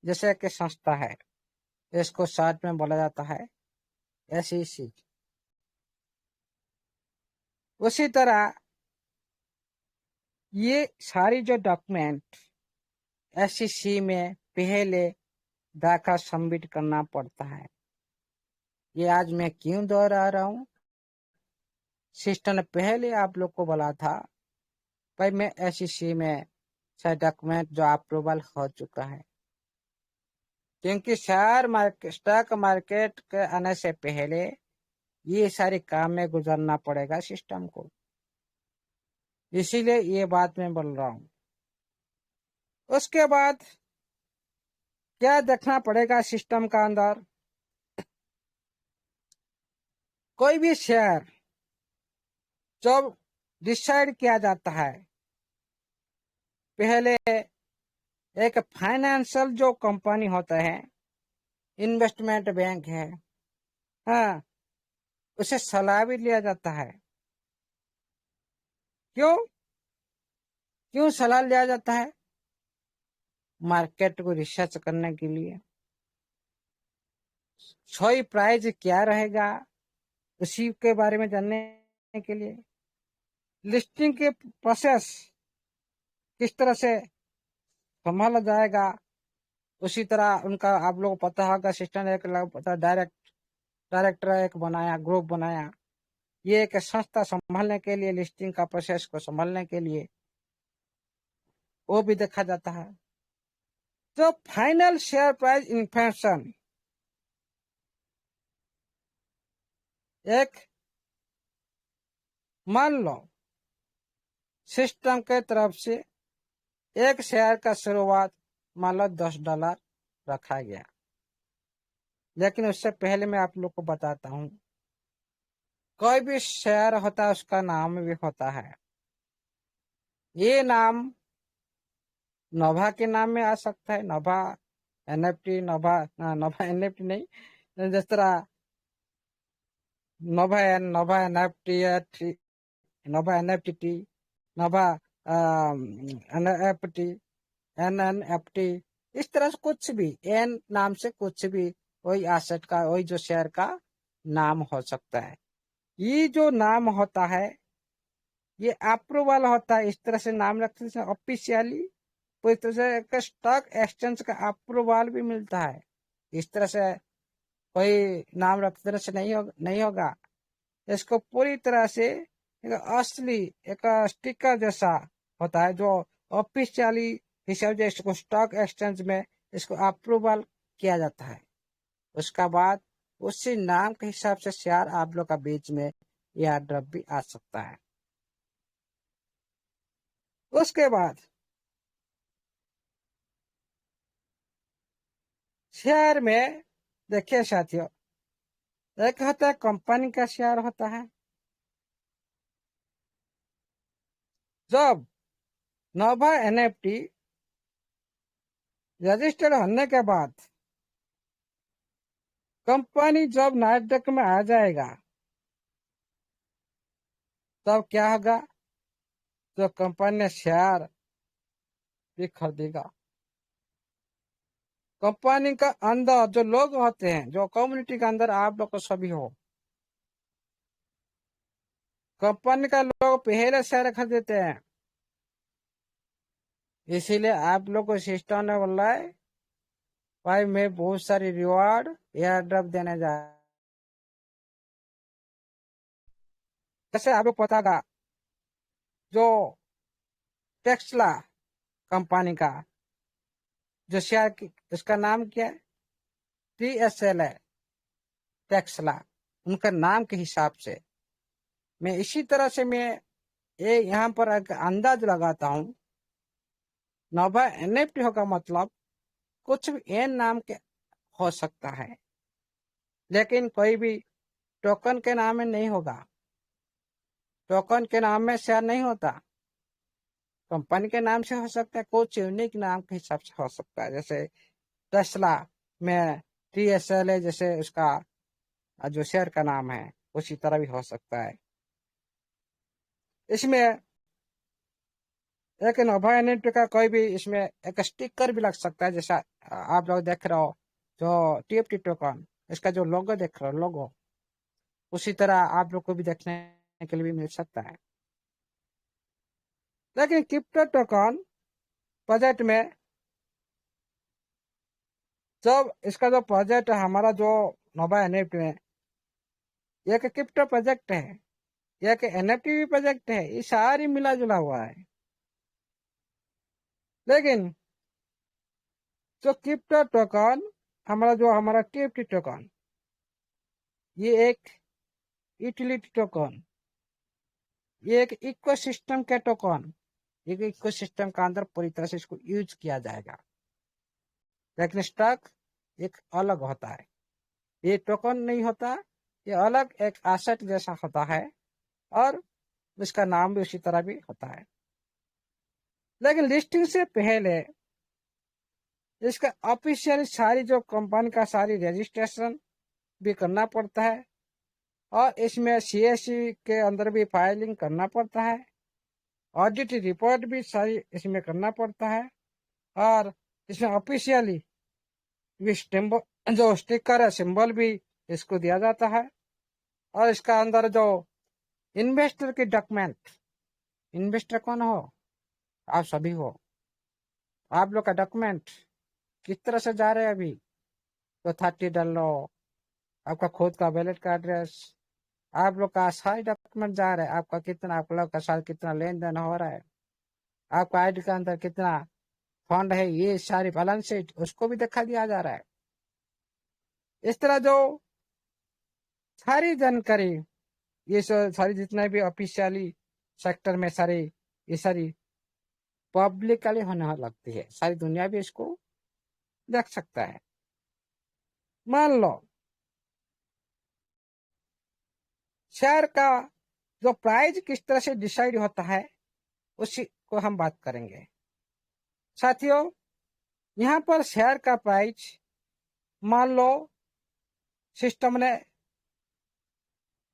जैसे कि संस्था है, इसको शॉर्ट में बोला जाता है SEC। उसी तरह ये सारी जो डॉक्यूमेंट SEC में पहले दाखिल सबमिट करना पड़ता है। ये आज मैं क्यों दोहरा रहा हूँ, सिस्टम ने पहले आप लोग को बोला था भाई मैं SEC में सारे डॉक्यूमेंट जो अप्रूवल हो चुका है, क्योंकि स्टॉक मार्केट के आने से पहले ये सारे काम में गुजरना पड़ेगा सिस्टम को, इसीलिए ये बात मैं बोल रहा हूँ। उसके बाद क्या देखना पड़ेगा सिस्टम का अंदर, कोई भी शेयर जब डिसाइड किया जाता है, पहले एक फाइनेंशियल जो कंपनी होता है, इन्वेस्टमेंट बैंक है, हाँ, उसे सलाह भी लिया जाता है। क्यों सलाह लिया जाता है? मार्केट को रिसर्च करने के लिए, सही प्राइस क्या रहेगा उसी के बारे में जानने के लिए, लिस्टिंग के प्रोसेस किस तरह से संभाला जाएगा, उसी तरह उनका आप लोगों को पता होगा सिस्टम एक पता डायरेक्टर एक बनाया, ग्रुप बनाया। ये एक संस्था संभालने के लिए, लिस्टिंग का प्रोसेस को संभालने के लिए वो भी देखा जाता है। तो फाइनल शेयर प्राइस इन्फॉर्मेशन एक, मान लो सिस्टम के तरफ से एक शेयर का शुरुआत मान लो $10 रखा गया, लेकिन उससे पहले मैं आप लोग को बताता हूं, कोई भी शेयर होता है उसका नाम भी होता है। ये नाम नोभा के नाम में आ सकता है, नोभा एनएफटी, नोभा एनएफटी नहीं, जिस तरह Nova NFT, Nova NFT, Nova NFT, एनएनएफटी, इस तरह से कुछ भी एन नाम से कुछ भी वही एसेट का, वही जो शेयर का नाम हो सकता है। ये जो नाम होता है ये अप्रूवल होता है, इस तरह से नाम रखते हैं ऑफिशियली, तो इस तरह से एक स्टॉक एक्सचेंज का अप्रूवल भी मिलता है। इस तरह से कोई नाम रखते तरह से नहीं होगा। इसको पूरी तरह से एक असली एक स्टिकर जैसा होता है, जो ऑफिशियली हिसाब से इसको स्टॉक एक्सचेंज में इसको अप्रूवल किया जाता है। उसका बाद उसी नाम के हिसाब से शेयर आप लोग का बीच में एयर ड्रॉप भी आ सकता है। उसके बाद शेयर में देखिए साथियों, एक होता है कंपनी का शेयर होता है। जब नोभा एनएफटी रजिस्टर्ड होने के बाद कंपनी जब नास्डैक में आ जाएगा तब क्या होगा, जो कंपनी ने शेयर भी खरीदेगा। कंपनी का अंदर जो लोग होते हैं, जो कम्युनिटी के अंदर आप लोग को सभी हो, कंपनी का लोग पहले शेयर खरीदते हैं। इसीलिए आप लोग को सिस्टम ने बोला है भाई मैं बहुत सारी रिवार्ड एयर ड्रॉप देने जा, जैसे आपको पता होगा जो टेस्ला कंपनी का जो शेयर, उसका नाम क्या है, TSL है, टेस्ला, उनका नाम के हिसाब से मैं इसी तरह से मैं ये यहाँ पर एक अंदाज लगाता हूँ। नोभा एनएफटी होगा मतलब कुछ भी एन नाम के हो सकता है, लेकिन कोई भी टोकन के नाम में नहीं होगा। टोकन के नाम में शेयर नहीं होता, कंपनी के नाम से हो सकता है, कुछ यूनिक नाम के हिसाब से हो सकता है। जैसे टेस्ला में TSL है, जैसे उसका जो शेयर का नाम है उसी तरह भी हो सकता है। इसमें एक नोभा एनएफटी का कोई भी इसमें एक स्टिकर भी लग सकता है, जैसा आप लोग देख रहे हो जो TFT टोकन, इसका जो लोगो देख रहे हो, लोगो उसी तरह आप लोग को भी देखने के लिए भी मिल सकता है। लेकिन क्रिप्टो टोकन प्रोजेक्ट में जब इसका जो प्रोजेक्ट है हमारा जो नोभा एनएफटी में, एक क्रिप्टो प्रोजेक्ट है, एक एनएफटी भी प्रोजेक्ट है, ये सारी मिला जुला हुआ है। लेकिन जो क्रिप्टो टोकन हमारा TFT टोकन, ये एक यूटिलिटी टोकन, ये एक इकोसिस्टम के टोकन, एक इकोसिस्टम का अंदर पूरी तरह से इसको यूज किया जाएगा। लेकिन स्टॉक एक अलग होता है, ये टोकन नहीं होता, ये अलग एक एसेट जैसा होता है और इसका नाम भी उसी तरह भी होता है। लेकिन लिस्टिंग से पहले इसका ऑफिशियल सारी जो कंपनी का सारी रजिस्ट्रेशन भी करना पड़ता है, और इसमें CSE के अंदर भी फाइलिंग करना पड़ता है, ऑडिट रिपोर्ट भी सारी इसमें करना पड़ता है, और इसमें ऑफिशियली जो स्टिकर है, सिंबल भी इसको दिया जाता है। और इसका अंदर जो इन्वेस्टर की डॉक्यूमेंट, इन्वेस्टर कौन हो, आप सभी हो, आप लोग का डॉक्यूमेंट किस तरह से जा रहे हैं अभी, तो 30 डाल लो, आपका खुद का वैलेट का एड्रेस, आप लोग का सारे डॉक्यूमेंट जा रहे हैं, आपका कितना, आप लोग का साथ कितना लेन देन हो रहा है, आपका आईडी के अंदर कितना फंड है, ये सारी बैलेंस शीट उसको भी दिखा दिया जा रहा है। इस तरह जो सारी जानकारी, ये सारी जितना भी ऑफिशियली सेक्टर में सारी ये सारी पब्लिकली होने लगती है, सारी दुनिया भी इसको देख सकता है। मान लो शेयर का जो प्राइस किस तरह से डिसाइड होता है उसी को हम बात करेंगे। साथियों, यहाँ पर शेयर का प्राइस मान लो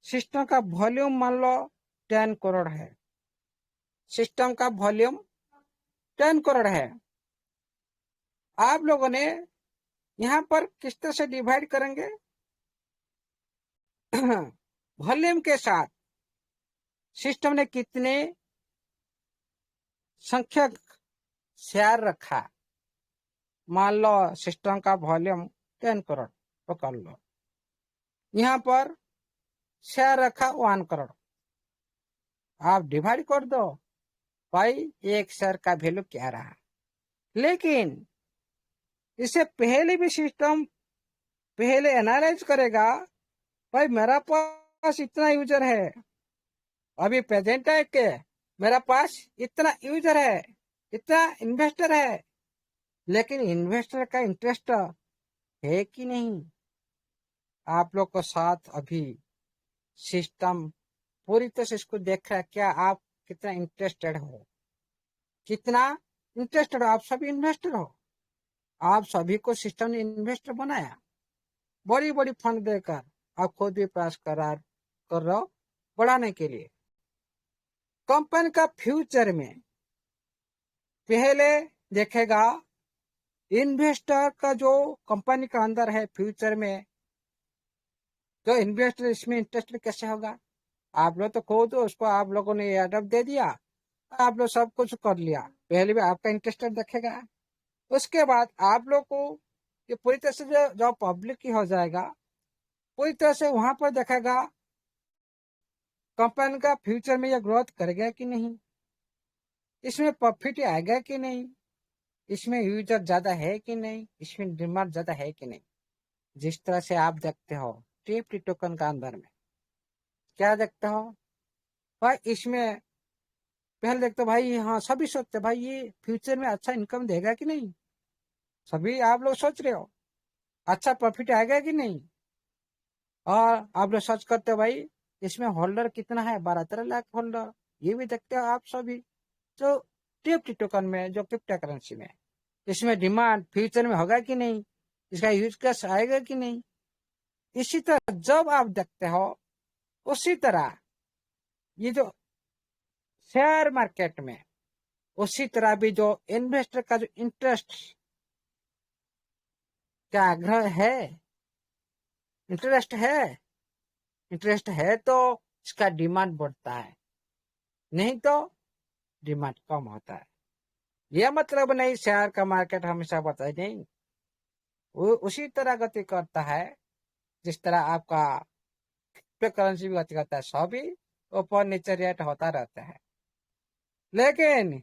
सिस्टम का वॉल्यूम मान लो 10 करोड़ है, सिस्टम का वॉल्यूम 10 करोड़ है। आप लोगों ने यहाँ पर किस तरह से डिवाइड करेंगे वॉल्यूम के साथ सिस्टम ने कितने संख्यक शेयर रखा। मान लो सिस्टम का वॉल्यूम 10 करोड़ पकड़ लो, यहाँ पर शेयर रखा 1 करोड़, आप डिवाइड कर दो भाई एक शेयर का वैल्यू क्या रहा। लेकिन इससे पहले भी सिस्टम पहले एनालाइज करेगा, भाई मेरा पास इतना यूजर है, अभी प्रेजेंट है के मेरा पास इतना यूजर है, इतना इन्वेस्टर है, लेकिन इन्वेस्टर का इंटरेस्ट है कि नहीं। आप लोग को साथ अभी सिस्टम पूरी तरह से इसको देख रहा है, क्या आप कितना इंटरेस्टेड हो, कितना इंटरेस्टेड हो, आप सभी इन्वेस्टर हो, आप सभी को सिस्टम ने इन्वेस्टर बनाया, बड़ी बड़ी फंड देकर आप खुद भी प्रयास कर रहे हो बढ़ाने के लिए। कंपनी का फ्यूचर में पहले देखेगा इन्वेस्टर का जो कंपनी का अंदर है, फ्यूचर में जो इन्वेस्टर इसमें इंटरेस्टेड कैसे होगा। आप लोग तो खुद उसको आप लोगों ने एडप्ट दे दिया, आप लोग सब कुछ कर लिया, पहले भी आपका इंटरेस्टेड देखेगा। उसके बाद आप लोग को ये पूरी तरह से जो पब्लिक ही हो जाएगा, पूरी तरह से वहां पर देखेगा कंपनी का फ्यूचर में ये ग्रोथ करेगा कि नहीं, इसमें प्रॉफिट आएगा कि नहीं, इसमें यूजर ज्यादा है कि नहीं, इसमें डिमांड ज्यादा है कि नहीं। जिस तरह से आप देखते हो टीएफटी टोकन का अंदर में क्या देखते हो भाई, इसमें पहले देखते हो भाई, हाँ सभी सोचते भाई ये फ्यूचर में अच्छा इनकम देगा कि नहीं, सभी आप लोग सोच रहे हो अच्छा प्रॉफिट आएगा कि नहीं। और आप लोग सर्च करते हो भाई इसमें होल्डर कितना है, 12-13 लाख होल्डर, ये भी देखते हो आप सभी। तो टीएफटी टोकन में जो क्रिप्टो करेंसी में इसमें डिमांड फ्यूचर में होगा कि नहीं, इसका यूज कैश आएगा कि नहीं। इसी तरह जब आप देखते हो उसी तरह ये जो शेयर मार्केट में उसी तरह भी जो इन्वेस्टर का जो इंटरेस्ट का आग्रह है, इंटरेस्ट है तो इसका डिमांड बढ़ता है, नहीं तो डिमांड कम होता है। यह मतलब नहीं शेयर का मार्केट हमेशा बढ़ता है, नहीं, वो उसी तरह गति करता है जिस तरह आपका करेंसी भी गति करता है, सभी ऊपर नीचे रेट होता रहता है। लेकिन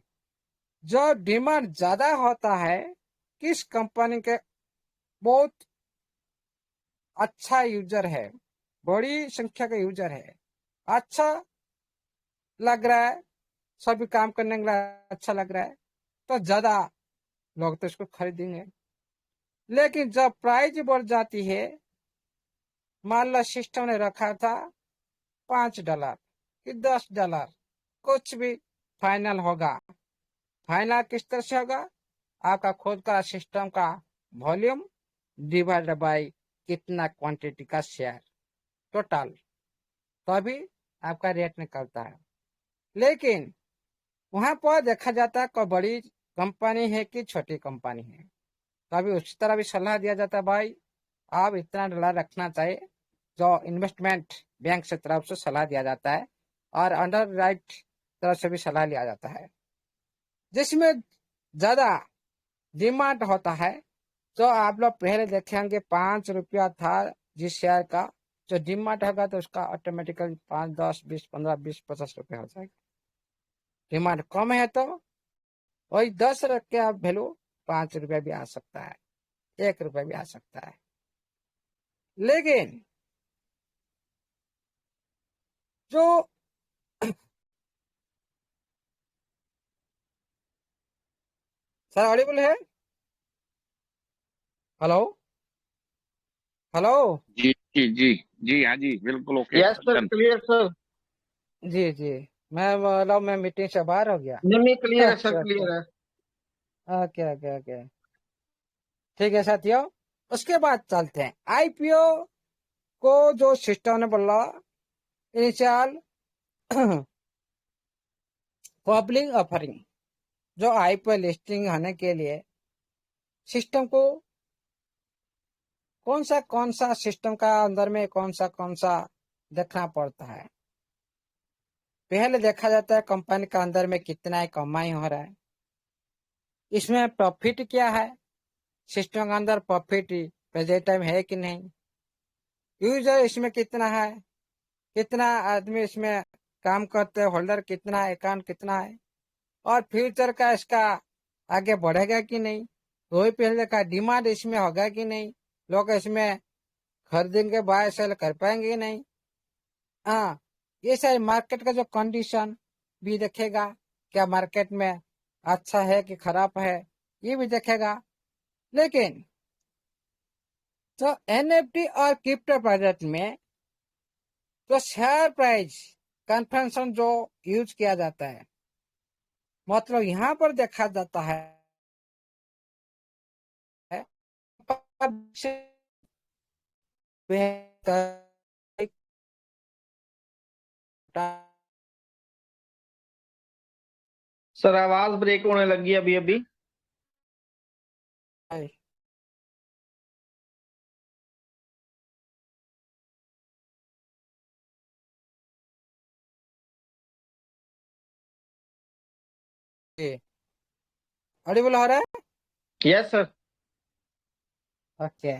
जो डिमांड ज्यादा होता है, किस कंपनी के बहुत अच्छा यूजर है, बड़ी संख्या का यूजर है, अच्छा लग रहा है, सभी काम करने के लिए अच्छा लग रहा है, तो ज्यादा लोग तो इसको खरीदेंगे। लेकिन जब प्राइस बढ़ जाती है, मान लो सिस्टम ने रखा था $5 कि $10, कुछ भी फाइनल होगा, फाइनल किस तरह से होगा, आपका खुद का सिस्टम का वॉल्यूम डिवाइड बाय कितना क्वांटिटी का शेयर टोटल, तभी आपका रेट निकलता है। लेकिन वहां पर देखा जाता है कोई बड़ी कंपनी है कि छोटी कंपनी है, तभी उसी तरह भी सलाह दिया जाता है भाई आप इतना डॉलर रखना चाहिए, जो इन्वेस्टमेंट बैंक से तरफ से सलाह दिया जाता है और अंडर राइट तरफ से भी सलाह लिया जाता है। जिसमें ज्यादा डिमांड होता है। तो आप लोग पहले देखेंगे 5 रुपया था जिस शेयर का, जो डिमांड होगा तो उसका ऑटोमेटिकली 5, 10, 20, 15, 20, 50 रुपया हो जाएगा। डिमांड कम है तो वही 10 रख के आप वैल्यू 5 रुपया भी आ सकता है, 1 रुपया भी आ सकता है। लेकिन जो सर ऑडिबल है? Hello hello. जी जी जी जी, हाँ जी, बिल्कुल okay yes sir, done. Clear sir. जी जी, मैं बोला मैं मीटिंग से बाहर हो गया। नहीं क्लियर है सर, अच्छा अच्छा, क्लियर है। ओके ओके ओके, ठीक है साथियों। उसके बाद चलते हैं आईपीओ को। जो सिस्टम ने बोला इनिशियल पब्लिक ऑफरिंग, जो आईपीओ लिस्टिंग होने के लिए सिस्टम को कौन सा सिस्टम का अंदर में कौन सा देखना पड़ता है। पहले देखा जाता है कंपनी का अंदर में कितना कमाई हो रहा है, इसमें प्रॉफिट क्या है, सिस्टम के अंदर प्रॉफिट प्रेजेंट टाइम है कि नहीं, यूजर इसमें कितना है, कितना आदमी इसमें काम करते हैं, होल्डर कितना है, अकाउंट कितना है, और फ्यूचर का इसका आगे बढ़ेगा कि नहीं, वही पहले का डिमांड इसमें होगा कि नहीं, लोग इसमें खरीदेंगे, बाय सेल कर पाएंगे कि नहीं। हाँ, ये सारे मार्केट का जो कंडीशन भी देखेगा, क्या मार्केट में अच्छा है कि खराब है, ये भी देखेगा। लेकिन तो एनएफटी और क्रिप्टो प्रोजेक्ट में तो शेयर प्राइस कन्वेंशन जो यूज किया जाता है, मतलब यहाँ पर देखा जाता है सर आवाज ब्रेक होने लगी अभी अभी। ऑडिबल हो रहा है? Yes sir. ओके,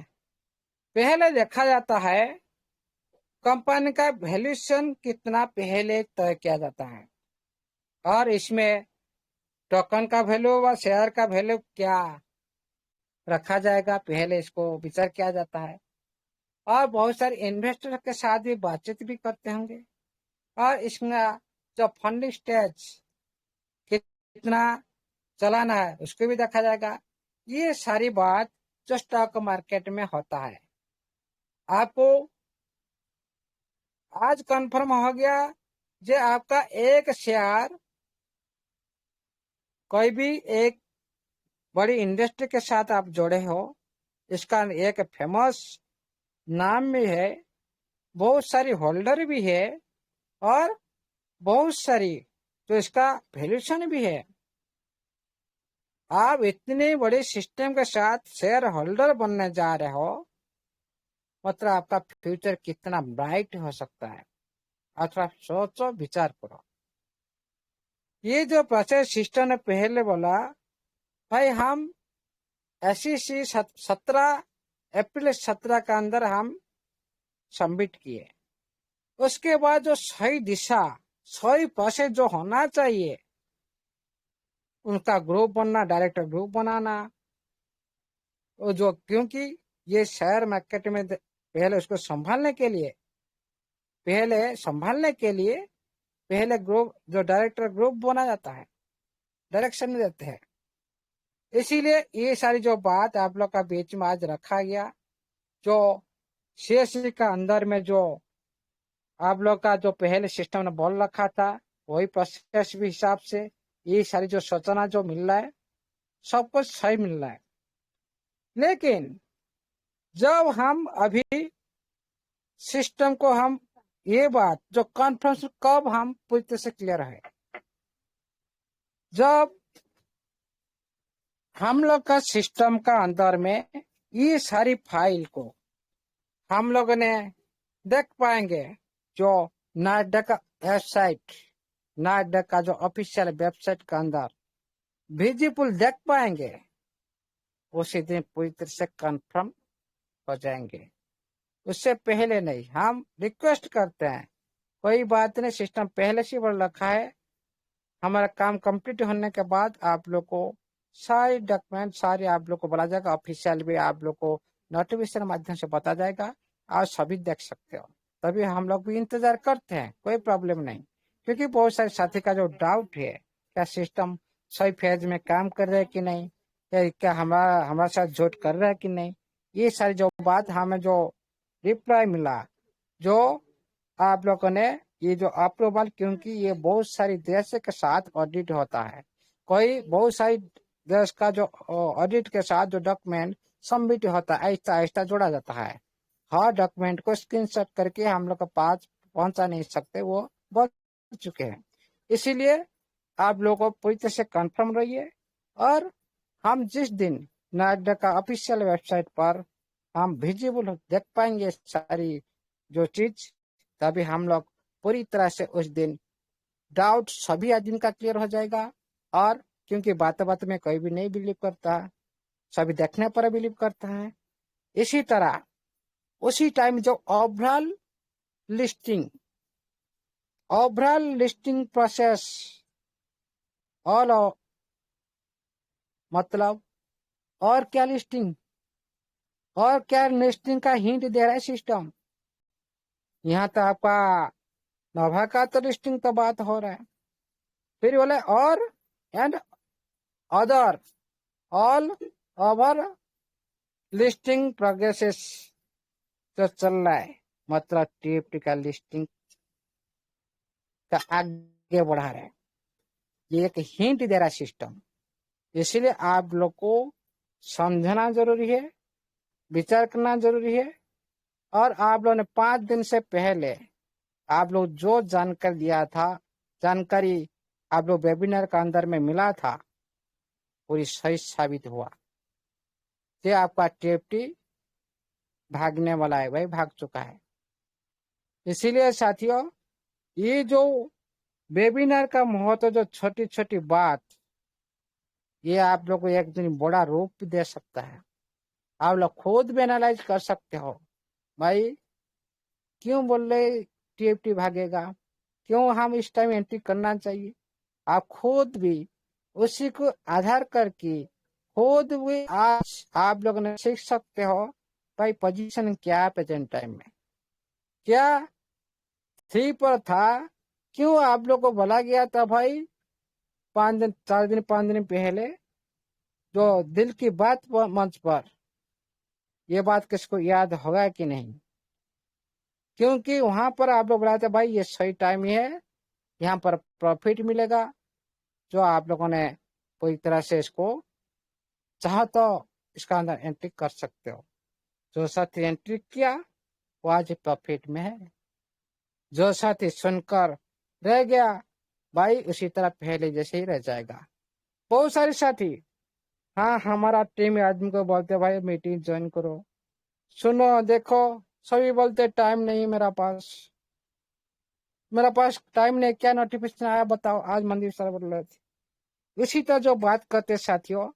पहले देखा जाता है कंपनी का वैल्यूएशन कितना पहले तय किया जाता है, और इसमें टोकन का वैल्यू व शेयर का वैल्यू क्या रखा जाएगा, पहले इसको विचार किया जाता है। और बहुत सारे इन्वेस्टर के साथ भी बातचीत भी करते होंगे, और इसमें जो फंडिंग स्टेज कितना चलाना है उसको भी देखा जाएगा। ये सारी बात जो स्टॉक मार्केट में होता है। आपको आज कंफर्म हो गया जो आपका एक शेयर कोई भी एक बड़ी इंडस्ट्री के साथ आप जोड़े हो, इसका एक फेमस नाम भी है, बहुत सारी होल्डर भी है, और बहुत सारी तो इसका वैल्यूएशन भी है। आप इतने बड़े सिस्टम के साथ शेयर होल्डर बनने जा रहे हो, मतलब आपका फ्यूचर कितना ब्राइट हो सकता है। अथवा सोचो, विचार करो। ये जो प्रोसेस सिस्टम ने पहले बोला, भाई हम SEC 17 अप्रैल के अंदर हम सबमिट किए। उसके बाद जो सही दिशा, सही प्रोसेस जो होना चाहिए, उनका ग्रुप बनना, डायरेक्टर ग्रुप बनाना, वो जो क्योंकि ये शेयर मार्केट में पहले उसको संभालने के लिए पहले ग्रुप जो डायरेक्टर ग्रुप बना जाता है, डायरेक्शन देते हैं। इसीलिए ये सारी जो बात आप लोग का बीच में आज रखा गया, जो CSE का अंदर में जो आप लोग का जो पहले सिस्टम ने बोल रखा था, वही प्रोसेस भी हिसाब से ये सारी जो सूचना जो मिल रहा है, सब कुछ सही मिल रहा है। लेकिन जब हम अभी सिस्टम को हम ये बात जो कॉन्फ्रेंस कब हम पूरी तरह से क्लियर है, जब हम लोग का सिस्टम का अंदर में ये सारी फाइल को हम लोग ने देख पाएंगे, जो नास्डैक वेबसाइट, नास्डैक का जो ऑफिशियल वेबसाइट के अंदर विजिबल देख पाएंगे, उसी दिन पूरी तरह से कंफर्म हो जाएंगे। उससे पहले नहीं। हम रिक्वेस्ट करते हैं, कोई बात नहीं, सिस्टम पहले से बढ़ रखा है। हमारा काम कंप्लीट होने के बाद आप लोग को सारे डॉक्यूमेंट सारे आप लोग को बोला जाएगा, ऑफिशियल भी आप लोग को नोटिफिकेशन माध्यम से बता जाएगा, आप सभी देख सकते हो। तभी हम लोग भी इंतजार करते हैं, कोई प्रॉब्लम नहीं। क्योंकि बहुत सारे साथी का जो डाउट है, क्या सिस्टम सही फेज में काम कर रहे हैं कि नहीं, क्या हमारा साथ जोट कर रहा है कि नहीं, ये सारी जो बात हमें जो रिप्लाई मिला, जो आप लोगों ने ये जो अप्रूवल, क्योंकि ये बहुत सारी देश के साथ ऑडिट होता है, कोई बहुत सारी देश का जो ऑडिट के साथ जो डॉक्यूमेंट सबमिट होता है, ऐसा ऐसा जोड़ा जाता है। हर डॉक्यूमेंट को स्क्रीनशॉट करके हम लोग के पास पहुंचा नहीं सकते, वो बढ़ चुके हैं। इसीलिए आप लोगों को पूरी तरह से कंफर्म रहिए। और हम जिस दिन नागरिक का ऑफिशियल वेबसाइट पर हम विजिबल देख पाएंगे सारी जो चीज, तभी हम लोग पूरी तरह से उस दिन डाउट सभी आदमी का क्लियर हो जाएगा। और क्योंकि बात बात में कोई भी नहीं बिलीव करता, सभी देखने पर बिलीव करता है। इसी तरह उसी टाइम जो ओवरऑल लिस्टिंग प्रोसेस ऑल, मतलब और क्या लिस्टिंग का हिंट दे रहा है सिस्टम। यहाँ तो आपका नोवा का तो लिस्टिंग तो बात हो रहा है, फिर बोले और and other all over listing progresses जो चल रहा है, मतलब टीएफटी का लिस्टिंग का आगे बढ़ा रहा है। ये एक हिंट दे रहा है सिस्टम। इसलिए आप लोग को समझना जरूरी है, विचार करना जरूरी है। और आप लोगों ने 5 दिन से पहले आप लोग जो जानकारी दिया था, जानकारी आप लोग वेबिनार का अंदर में मिला था, पूरी सही साबित हुआ। ये आपका टीएफटी भागने वाला है, भाई भाग चुका है। इसीलिए साथियों, ये जो वेबिनार का महत्व, जो छोटी छोटी बात, ये आप लोग को एक दिन बड़ा रूप दे सकता है। आप लोग खुद भी एनालाइज कर सकते हो, भाई क्यों बोल रहे टीएफटी भागेगा, क्यों हम इस टाइम एंट्री करना चाहिए। आप खुद भी उसी को आधार करके खुद भी आज आप लोगों ने सीख सकते हो, भाई पोजीशन क्या है प्रेजेंट टाइम में, क्या 3 पर था, क्यों आप लोग को बोला गया था भाई 5 दिन 4 दिन 5 दिन पहले जो दिल की बात मंच पर, ये बात किसको याद होगा कि नहीं। क्योंकि वहां पर आप लोग बोला था भाई ये सही टाइम ही है, यहाँ पर प्रॉफिट मिलेगा, जो आप लोगों ने पूरी तरह से इसको चाहो तो इसका अंदर एंट्री कर सकते हो। जो साथी एंट्री किया वो आज प्रॉफिट में है, जो साथी सुनकर रह गया भाई उसी तरह पहले जैसे ही रह जाएगा। बहुत सारे साथी, हाँ हमारा टीम आदमी को बोलते भाई मीटिंग ज्वाइन करो, सुनो देखो, सभी बोलते टाइम नहीं मेरा पास टाइम नहीं, क्या नोटिफिकेशन आया बताओ, आज मंदिर सर बोल रहे थे। इसी तरह जो बात करते साथियों,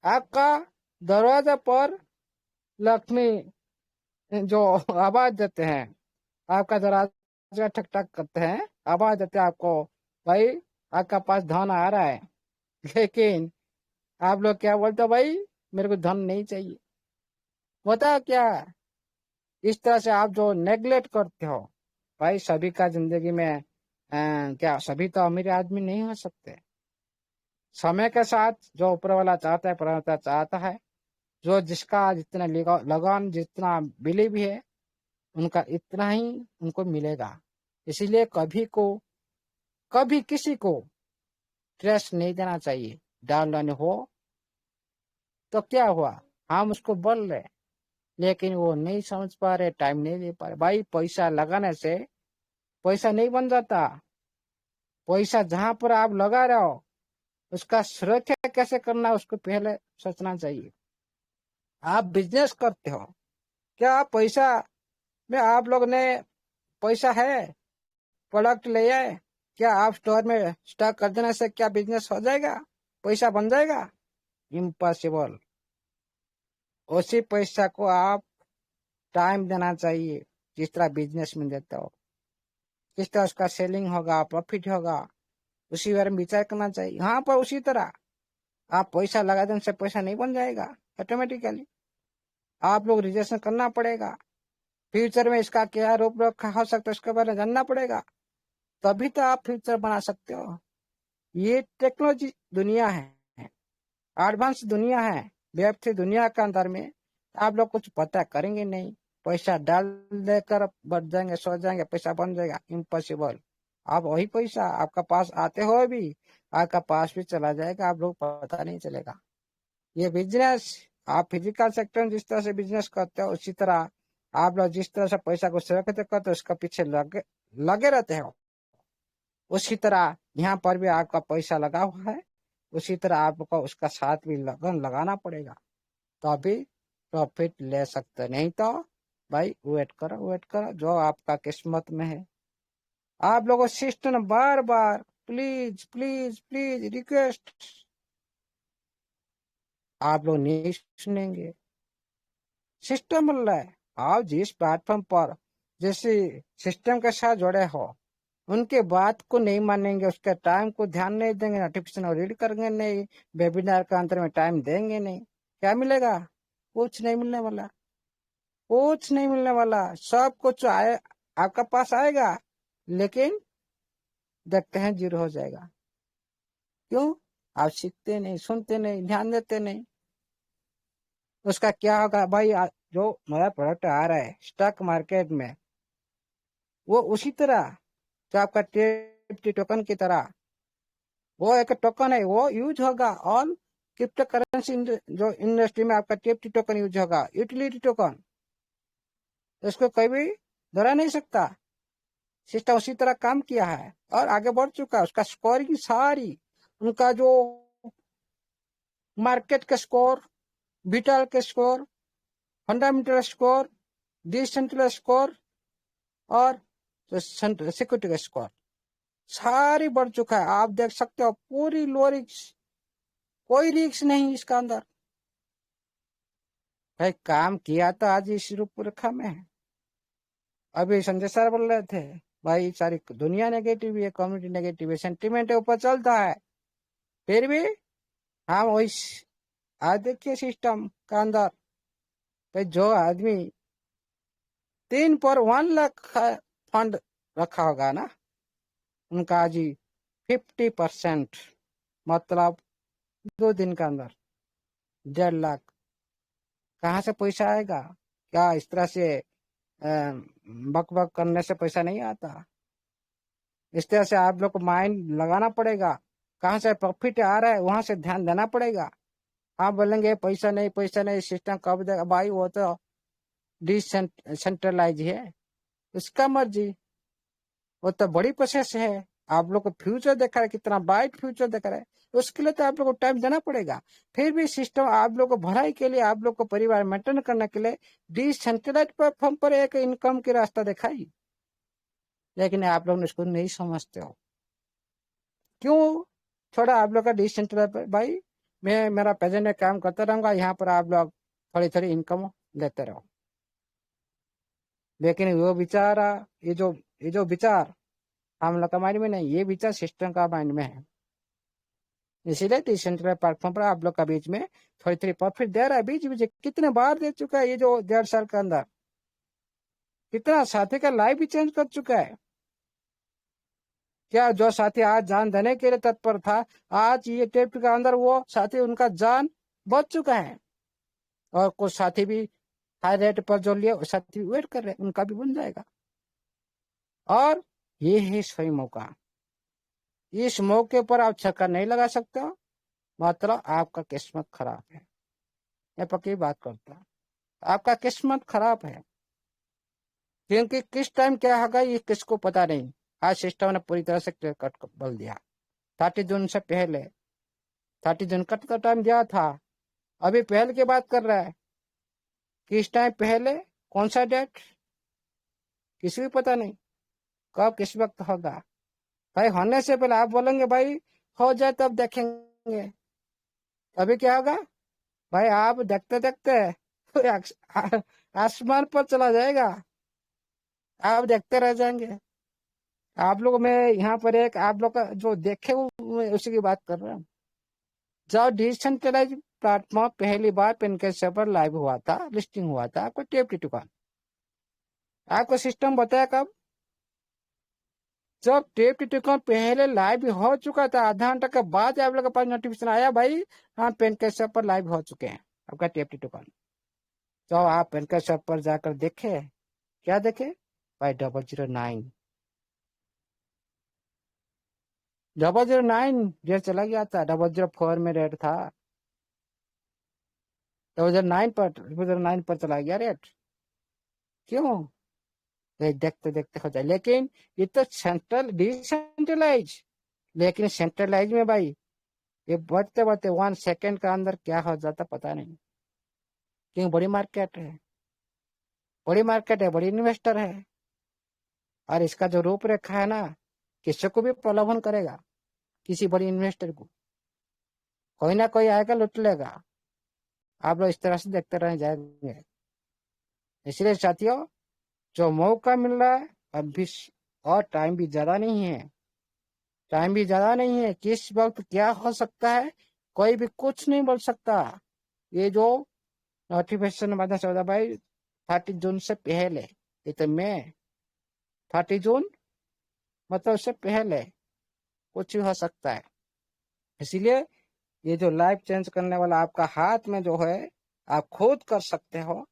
आपका दरवाजा पर लक्ष्मी जो आवाज देते हैं, आपका दरवाजा ठक ठक करते हैं, आवाज देते हैं आपको भाई आपका पास धन आ रहा है। लेकिन आप लोग क्या बोलते हो, भाई मेरे को धन नहीं चाहिए। बता क्या, इस तरह से आप जो नेग्लेक्ट करते हो, भाई सभी का जिंदगी में क्या सभी तो अमीर आदमी नहीं हो सकते। समय के साथ जो ऊपर वाला चाहता है, परमात्मा चाहता है, जो जिसका जितना लगन जितना बिलीव है, उनका इतना ही उनको मिलेगा। इसीलिए कभी किसी को ट्रस्ट नहीं देना चाहिए। डाउन हो तो क्या हुआ, हम उसको बोल रहे, लेकिन वो नहीं समझ पा रहे, टाइम नहीं दे पा रहे। भाई पैसा लगाने से पैसा नहीं बन जाता। पैसा जहां पर आप लगा रहे हो उसका सुरक्षा कैसे करना, उसको पहले सोचना चाहिए। आप बिजनेस करते हो, क्या पैसा में आप लोग ने पैसा है, प्रोडक्ट ले आए, क्या आप स्टोर में स्टॉक कर देने से क्या बिजनेस हो जाएगा? पैसा बन जाएगा? इम्पॉसिबल। उसी पैसा को आप टाइम देना चाहिए, जिस तरह बिजनेस में देते हो, किस तरह उसका सेलिंग होगा, प्रॉफिट होगा, उसी बारे में विचार करना चाहिए। यहाँ पर उसी तरह आप पैसा लगा देने से पैसा नहीं बन जाएगा ऑटोमेटिकली। आप लोग रिजर्वेशन करना पड़ेगा, फ्यूचर में इसका क्या रूप रखा हो सकता है उसके बारे में जानना पड़ेगा, तभी तो आप फ्यूचर बना सकते हो। ये टेक्नोलॉजी दुनिया है, एडवांस दुनिया है। वेब3 दुनिया के अंदर में आप लोग कुछ पता करेंगे नहीं, पैसा डाल देकर बढ़ जाएंगे, सो जाएंगे, पैसा बन जाएगा। इम्पॉसिबल। आप वही पैसा आपका पास आते हुए भी आपका पास भी चला जाएगा, आप लोग पता नहीं चलेगा। ये बिजनेस, आप फिजिकल सेक्टर में जिस तरह से बिजनेस करते हो, उसी तरह आप लोग जिस तरह से पैसा को सुरक्षित करते हो, उसका पीछे लगे रहते हो, उसी तरह यहाँ पर भी आपका पैसा लगा हुआ है। उसी तरह आपको उसका साथ भी लगन लगाना पड़ेगा, तभी प्रॉफिट ले सकते। नहीं तो भाई वेट करो जो आपका किस्मत में है। आप लोगों सिस्टम बार बार प्लीज प्लीज प्लीज रिक्वेस्ट, आप लोग नहीं सुनेंगे। सिस्टम बोल रहा है, आप जिस प्लेटफॉर्म पर जैसे सिस्टम के साथ जुड़े हो, उनके बात को नहीं मानेंगे, उसके टाइम को ध्यान नहीं देंगे, नोटिफिकेशन रीड करेंगे नहीं, वेबिनार के अंतर में टाइम देंगे नहीं, क्या मिलेगा? कुछ नहीं मिलने वाला, कुछ नहीं मिलने वाला। सब कुछ आए आपका पास आएगा, लेकिन देखते हैं जीरो हो जाएगा। क्यों? आप सीखते नहीं, सुनते नहीं, ध्यान देते नहीं। उसका क्या होगा भाई? जो नया प्रोडक्ट आ रहा है स्टॉक मार्केट में, वो उसी तरह जो आपका टी टोकन की तरह, वो एक टोकन है, वो यूज होगा ऑन क्रिप्टो करेंसी। जो इंडस्ट्री में आपका टी टोकन यूज होगा, यूटिलिटी टोकन, इसको कोई भी दोहरा नहीं सकता। सिस्टम उसी तरह काम किया है और आगे बढ़ चुका है। उसका स्कोरिंग सारी, उनका जो मार्केट के स्कोर, विटल के स्कोर, फंडामेंटल स्कोर, डिसेंट्रल स्कोर और सिक्योरिटी का स्कोर सारी बढ़ चुका है। आप देख सकते हो पूरी लो रिस्क, कोई रिस्क नहीं इसका अंदर। भाई काम किया तो आज इस रूपरेखा में है। अभी संजय सर बोल रहे थे भाई सारी दुनिया नेगेटिव है, कम्युनिटी नेगेटिव है, सेंटिमेंट ऊपर चलता है, फिर भी हम वही आज देखिए सिस्टम का अंदर भाई जो आदमी 3 पर 1 लाख फंड रखा होगा ना, उनका आज 50%, मतलब 2 दिन के अंदर 1.5 लाख कहाँ से पैसा आएगा? क्या इस तरह से बक बक करने से पैसा नहीं आता? इस तरह से आप लोग को माइंड लगाना पड़ेगा, कहाँ से प्रॉफिट आ रहा है वहां से ध्यान देना पड़ेगा। आप बोलेंगे पैसा नहीं सिस्टम कब देगा? भाई वो तो डिसेंट्रलाइज है, उसका मर्जी, वो तो बड़ी प्रोसेस है। आप लोग को फ्यूचर देखा है, कितना ब्राइट फ्यूचर देखा है, उसके लिए तो आप लोग को टाइम देना पड़ेगा। फिर भी सिस्टम आप लोग को भलाई के लिए, आप लोग को परिवार मेंटेन करने के लिए डिसेंट्रलाइज प्लेटफॉर्म पर एक इनकम की रास्ता दिखाई, लेकिन आप लोग इसको नहीं समझते हो। क्यों? थोड़ा आप लोग का डिसेंट्रलाइज, भाई मैं मेरा प्रेजेंट में काम करता रहूंगा, यहाँ पर आप लोग थोड़ी थोड़ी इनकम लेते रहो। लेकिन वो विचार, ये जो विचार हम लोग का माइंड में नहीं, ये विचार सिस्टम का माइंड में है। इसीलिए डिसेंट्रलाइज प्लेटफॉर्म पर आप लोग का बीच में थोड़ी थोड़ी प्रॉफिट दे रहा है। बीच बीच कितने बार दे चुका है, ये जो 1.5 साल के अंदर कितना साथी का लाइफ भी चेंज कर चुका है। क्या जो साथी आज जान देने के लिए तत्पर था, आज ये टेप के अंदर वो साथी उनका जान बच चुका है। और कुछ साथी भी हाई रेट पर जो लिए साथी वेट कर रहे हैं, उनका भी बन जाएगा। और ये है सही मौका। इस मौके पर आप छक्का नहीं लगा सकते हो, मतलब आपका किस्मत खराब है। मैं पक्की बात करता हूँ, आपका किस्मत खराब है, क्योंकि किस टाइम क्या होगा ये किसको पता नहीं। आज सिस्टम ने पूरी तरह से क्लियर कट बोल दिया। 30 जून से पहले, 30 जून कट का टाइम दिया था, अभी पहले की बात कर रहा है। किस टाइम पहले, कौन सा डेट, किसी भी पता नहीं कब किस वक्त होगा। भाई होने से पहले आप बोलेंगे भाई हो जाए तब देखेंगे, अभी क्या होगा भाई, आप देखते देखते तो आसमान पर चला जाएगा, आप देखते रह जाएंगे। आप लोग, मैं यहाँ पर एक आप लोग का जो देखे मैं उसी की बात कर रहा हूँ। जब डिसेंट्रलाइज प्लेटफॉर्म पहली बार पेनकेसर पर लाइव हुआ था, लिस्टिंग हुआ था, आपको टेप की दुकान, आपको सिस्टम बताया कब? जब टेप की दुकान पहले लाइव हो चुका था, आधा घंटा के बाद आप लोग के पास नोटिफिकेशन आया, भाई हाँ पेनकेसर पर लाइव हो चुके हैं आपका टेप की दुकान। तो आप पेनकेसर पर जाकर देखे, क्या देखे भाई? 009 009 रेट चला गया था, 004 में रेट था, 2009 पर चला गया रेट। क्यों? देखते देखते हो जाए। लेकिन ये तो डिसेंट्रलाइज, लेकिन सेंट्रलाइज में भाई ये बढ़ते बढ़ते 1 सेकेंड का अंदर क्या हो जाता पता नहीं। क्यों? बड़ी मार्केट है, बड़ी मार्केट है, बड़ी इन्वेस्टर है, और इसका जो रूपरेखा है ना, किसी को भी प्रलोभन करेगा, किसी बड़ी इन्वेस्टर को कोई ना कोई आएगा लुट लेगा। आप लोग इस तरह से देखते रह जाएंगे। इसलिए साथियों, जो मौका मिल रहा है अभी, और टाइम भी ज्यादा नहीं है, टाइम भी ज्यादा नहीं है, किस वक्त क्या हो सकता है कोई भी कुछ नहीं बोल सकता। ये जो नोटिफिकेशन माध्यम से होता भाई 30 जून से पहले, ये तो मैं 30 जून मतलब उससे पहले कुछ भी हो सकता है। इसीलिए ये जो लाइफ चेंज करने वाला आपका हाथ में जो है, आप खुद कर सकते हो,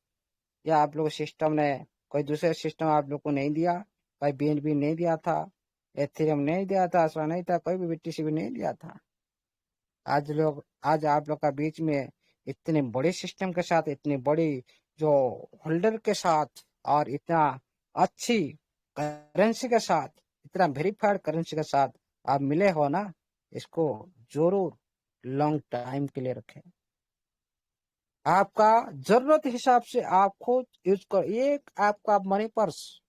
या आप लोग सिस्टम ने कोई दूसरे सिस्टम आप लोग को नहीं दिया, कोई BNB नहीं दिया था, एथेरियम नहीं दिया था, असरा नहीं था, कोई भी BTC भी नहीं दिया था। आज आप लोग का बीच में इतने बड़े सिस्टम के साथ, इतनी बड़ी जो होल्डर के साथ, और इतना अच्छी करेंसी के साथ, इतना वेरीफाइड करेंसी के साथ आप मिले हो ना, इसको जरूर लॉन्ग टाइम के लिए रखें। आपका जरूरत हिसाब से आप खुद यूज कर। एक आपका मनी पर्स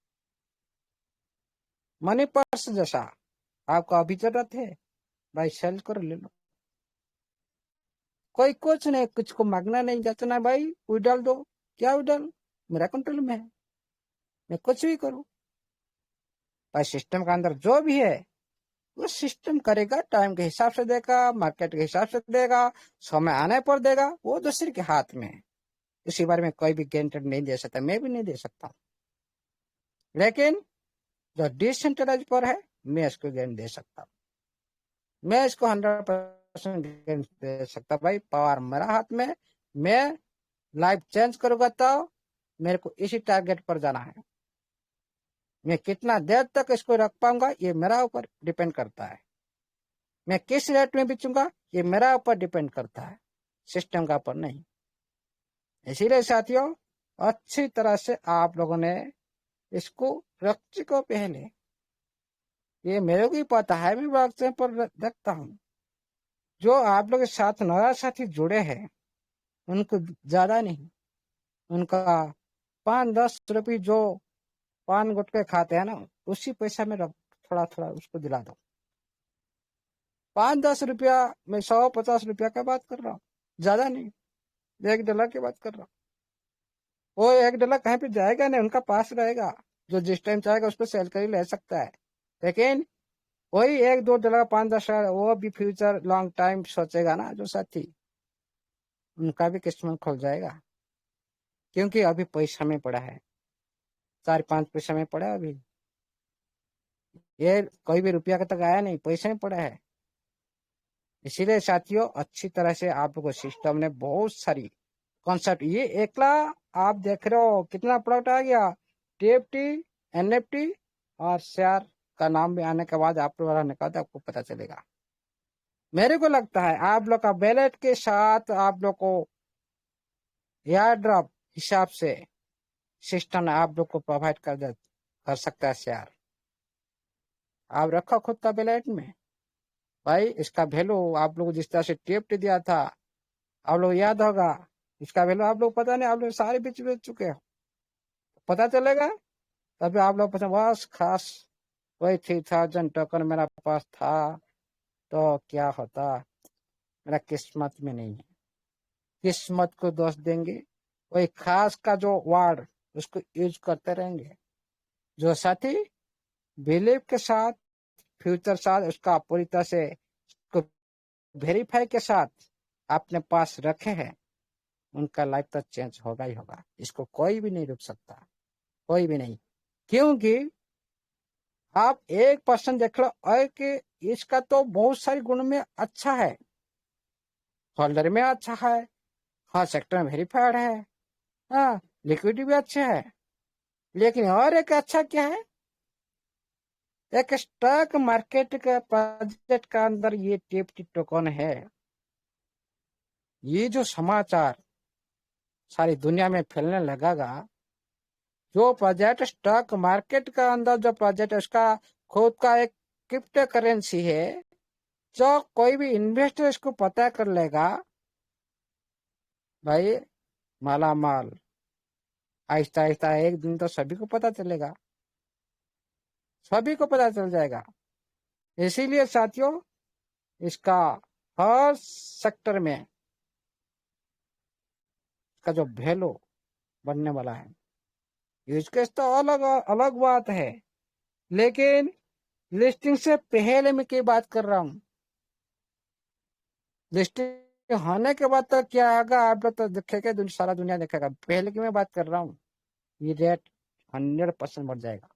जैसा आपका अभी जरूरत है भाई, सेल कर ले लो। कोई कुछ नहीं, कुछ को मांगना नहीं, जाचना भाई उड़ाल दो, क्या उड़ाल, मेरा कंट्रोल में है, मैं कुछ भी करूं भाई। सिस्टम के अंदर जो भी है वो सिस्टम करेगा, टाइम के हिसाब से देगा, मार्केट के हिसाब से देगा, समय आने पर देगा, वो दूसरे के हाथ में है। इसी बारे में कोई भी गारंटी नहीं दे सकता, मैं भी नहीं दे सकता। लेकिन जो डिसेंट्रलाइज पर है, मैं इसको गारंटी दे सकता हूँ, मैं इसको 100% गारंटी दे सकता भाई। पावर मेरा हाथ में, मैं लाइफ चेंज करूंगा तो मेरे को इसी टारगेट पर जाना है। मैं कितना देर तक इसको रख पाऊंगा ये मेरा ऊपर डिपेंड करता है। मैं किस रेट में बेचूंगा ये मेरा ऊपर डिपेंड करता है, सिस्टम का ऊपर नहीं। इसीलिए साथियों, अच्छी तरह से आप लोगों ने इसको रख को पहले, ये मेरे को ही पता है, मैं व्हाट्सएप पर देखता हूँ, जो आप लोग के साथ नया साथी जुड़े हैं उनको ज्यादा नहीं, उनका 5-10 रुपये जो पान गुटके खाते हैं ना, उसी पैसा में थोड़ा थोड़ा उसको दिला दो। 5-10 रुपया मैं 100-50 रुपया का बात कर रहा हूँ, ज्यादा नहीं, $1 की बात कर रहा हूँ। वो $1 कहीं पे जाएगा नहीं, उनका पास रहेगा, जो जिस टाइम चाहेगा उसको सेल कर ही ले सकता है। लेकिन वही $1-2 5-10, वो भी फ्यूचर लॉन्ग टाइम सोचेगा ना जो साथी, उनका भी किस्मत खुल जाएगा। क्योंकि अभी पैसा में पड़ा है, 4-5 पैसा में पड़ा है अभी, ये कोई भी रुपया का तक आया नहीं, पैसे में पड़ा है। इसीलिए साथियों, अच्छी तरह से आप लोगों को सिस्टम ने बहुत सारी कॉन्सेप्ट, ये एकला आप देख रहे हो कितना प्रोडक्ट आ गया, TFT, NFT और शेयर का नाम भी आने के बाद आप लोग निकालते आपको पता चलेगा। मेरे को लगता है आप लोग का बैलेट के साथ आप लोग को एयर ड्रॉप हिसाब से सिस्टम आप लोग को प्रोवाइड कर सकता है शेयर। आप रखो खुद का बैलेट में भाई, इसका वैल्यू आप लोग जिस तरह से TFT दिया था, आप लोग याद होगा, इसका वैल्यू आप लोग पता नहीं, आप लोग सारे बेच चुके हो, पता चलेगा तभी आप लोग पता, बस खास वही 3000 टोकन मेरा पास था तो क्या होता, मेरा किस्मत में नहीं है। किस्मत को दोष देंगे, कोई खास का जो वर्ड उसको यूज करते रहेंगे। जो साथी बिलीव के साथ फ्यूचर साथ उसका पूरी तरह से वेरीफाई के साथ अपने पास रखे हैं, उनका लाइफ तो चेंज होगा ही होगा। इसको कोई भी नहीं रुक सकता, कोई भी नहीं। क्योंकि आप 1% देख लो कि इसका तो बहुत सारी गुण में अच्छा है, होल्डर में अच्छा है, हाँ सेक्टर में वेरीफाइड है, हाँ लिक्विडिटी भी अच्छे है, लेकिन और एक अच्छा क्या है, एक स्टॉक मार्केट का प्रोजेक्ट का अंदर ये टिप्टी टोकन है। ये जो समाचार सारी दुनिया में फैलने लगागा, जो प्रोजेक्ट स्टॉक मार्केट का अंदर जो प्रोजेक्ट है उसका खुद का एक क्रिप्टो करेंसी है, जो कोई भी इन्वेस्टर इसको पता कर लेगा, भाई माला माल। आहिस्ता आहिस्ता एक दिन तो सभी को पता चलेगा, सभी को पता चल जाएगा। इसीलिए साथियों इसका हर सेक्टर में का जो वैल्यू बनने वाला है, यूज केस तो अलग अलग बात है, लेकिन लिस्टिंग से पहले मैं क्या बात कर रहा हूँ, लिस्टिंग होने के बाद तो क्या होगा आप लोग तो देखेगा, सारा दुनिया देखेगा। पहले की मैं बात कर रहा हूँ, ये रेट 100% बढ़ जाएगा,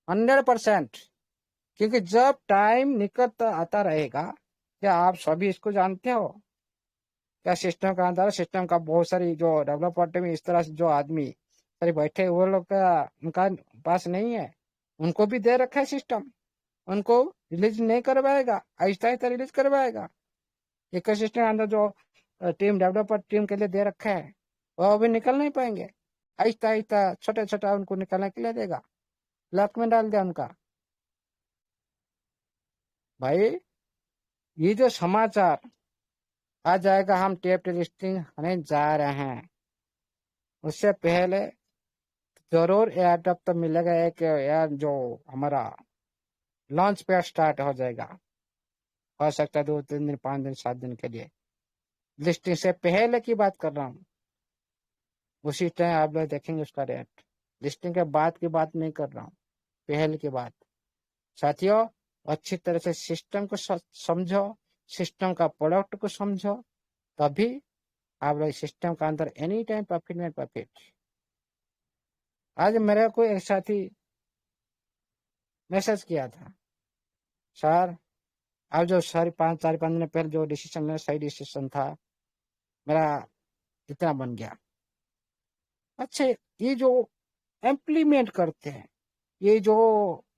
100%। क्योंकि जब टाइम निकलता आता रहेगा, क्या आप सभी इसको जानते हो, क्या सिस्टम का अंदर सिस्टम का बहुत सारी जो डेवलपर में इस तरह से जो आदमी सारे बैठे वो लोग का उनका पास नहीं है, उनको भी दे रखा है सिस्टम, उनको रिलीज नहीं करवाएगा, आहिस्ता आहिस्ता रिलीज करवाएगा। एक सिस्टम के अंदर जो टीम डेवलपर टीम के लिए दे रखा है वो अभी निकल नहीं पाएंगे, आहिस्ता आहिस्ता छोटे छोटा उनको निकलने के लिए देगा, लॉक में डाल दिया उनका। भाई ये जो समाचार आ जाएगा हम टेप लिस्टिंग होने जा रहे हैं, उससे पहले जरूर एयरटेप तो मिलेगा एक यार, जो हमारा लॉन्च पे स्टार्ट हो जाएगा, हो सकता है 2-3 दिन 5 दिन 7 दिन के लिए। लिस्टिंग से पहले की बात कर रहा हूँ, उसी टाइम आप लोग देखेंगे उसका रेट। लिस्टिंग के बाद की बात नहीं कर रहा हूँ, पहले की बात। साथियों अच्छी तरह से सिस्टम को समझो, सिस्टम का प्रोडक्ट को समझो, तभी आप लोग सिस्टम का अंदर एनी टाइम प्रॉफिट में प्रॉफिट। आज मेरे को एक साथी मैसेज किया था, सर अब जो 4-5 दिन पहले जो डिसीजन मेरा सही डिसीजन था, मेरा इतना बन गया। अच्छा ये जो इम्प्लीमेंट करते हैं, ये जो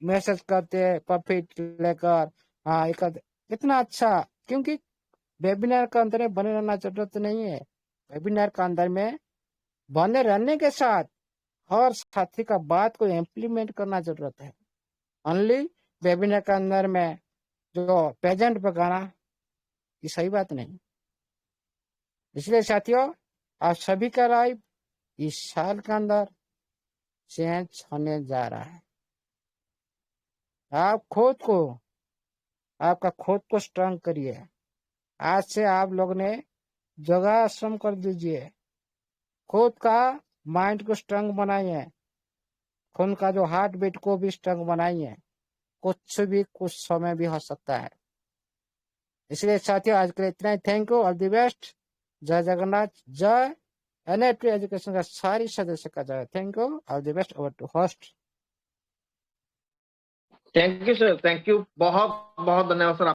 मैसेज करते हैं प्रॉफिट लेकर, हाँ इतना अच्छा, क्योंकि वेबिनार का अंदर में बने रहना जरूरत नहीं है। वेबिनार का अंदर में बने रहने के साथ हर साथी का बात को इम्प्लीमेंट करना जरूरत है। ओनली वेबिनार के अंदर में जो प्रेजेंट पकाना ये सही बात नहीं। इसलिए साथियों आप सभी का लाइफ इस साल के अंदर चेंज होने जा रहा है। आप खुद को आपका खुद को स्ट्रांग करिए। आज से आप लोग ने योगासन कर दीजिए, खुद का माइंड को स्ट्रांग बनाइए, खून का जो हार्ट बीट को भी स्ट्रांग बनाइए। कुछ भी कुछ समय भी हो सकता है। इसलिए साथियों आज के लिए इतना ही। Thank you, all the best. जय जगन्नाथ, जय NIFT एजुकेशन का सारी सदस्य का जय। Thank you, all the best. Over to host. Thank you sir, thank you, बहुत बहुत धन्यवाद सर।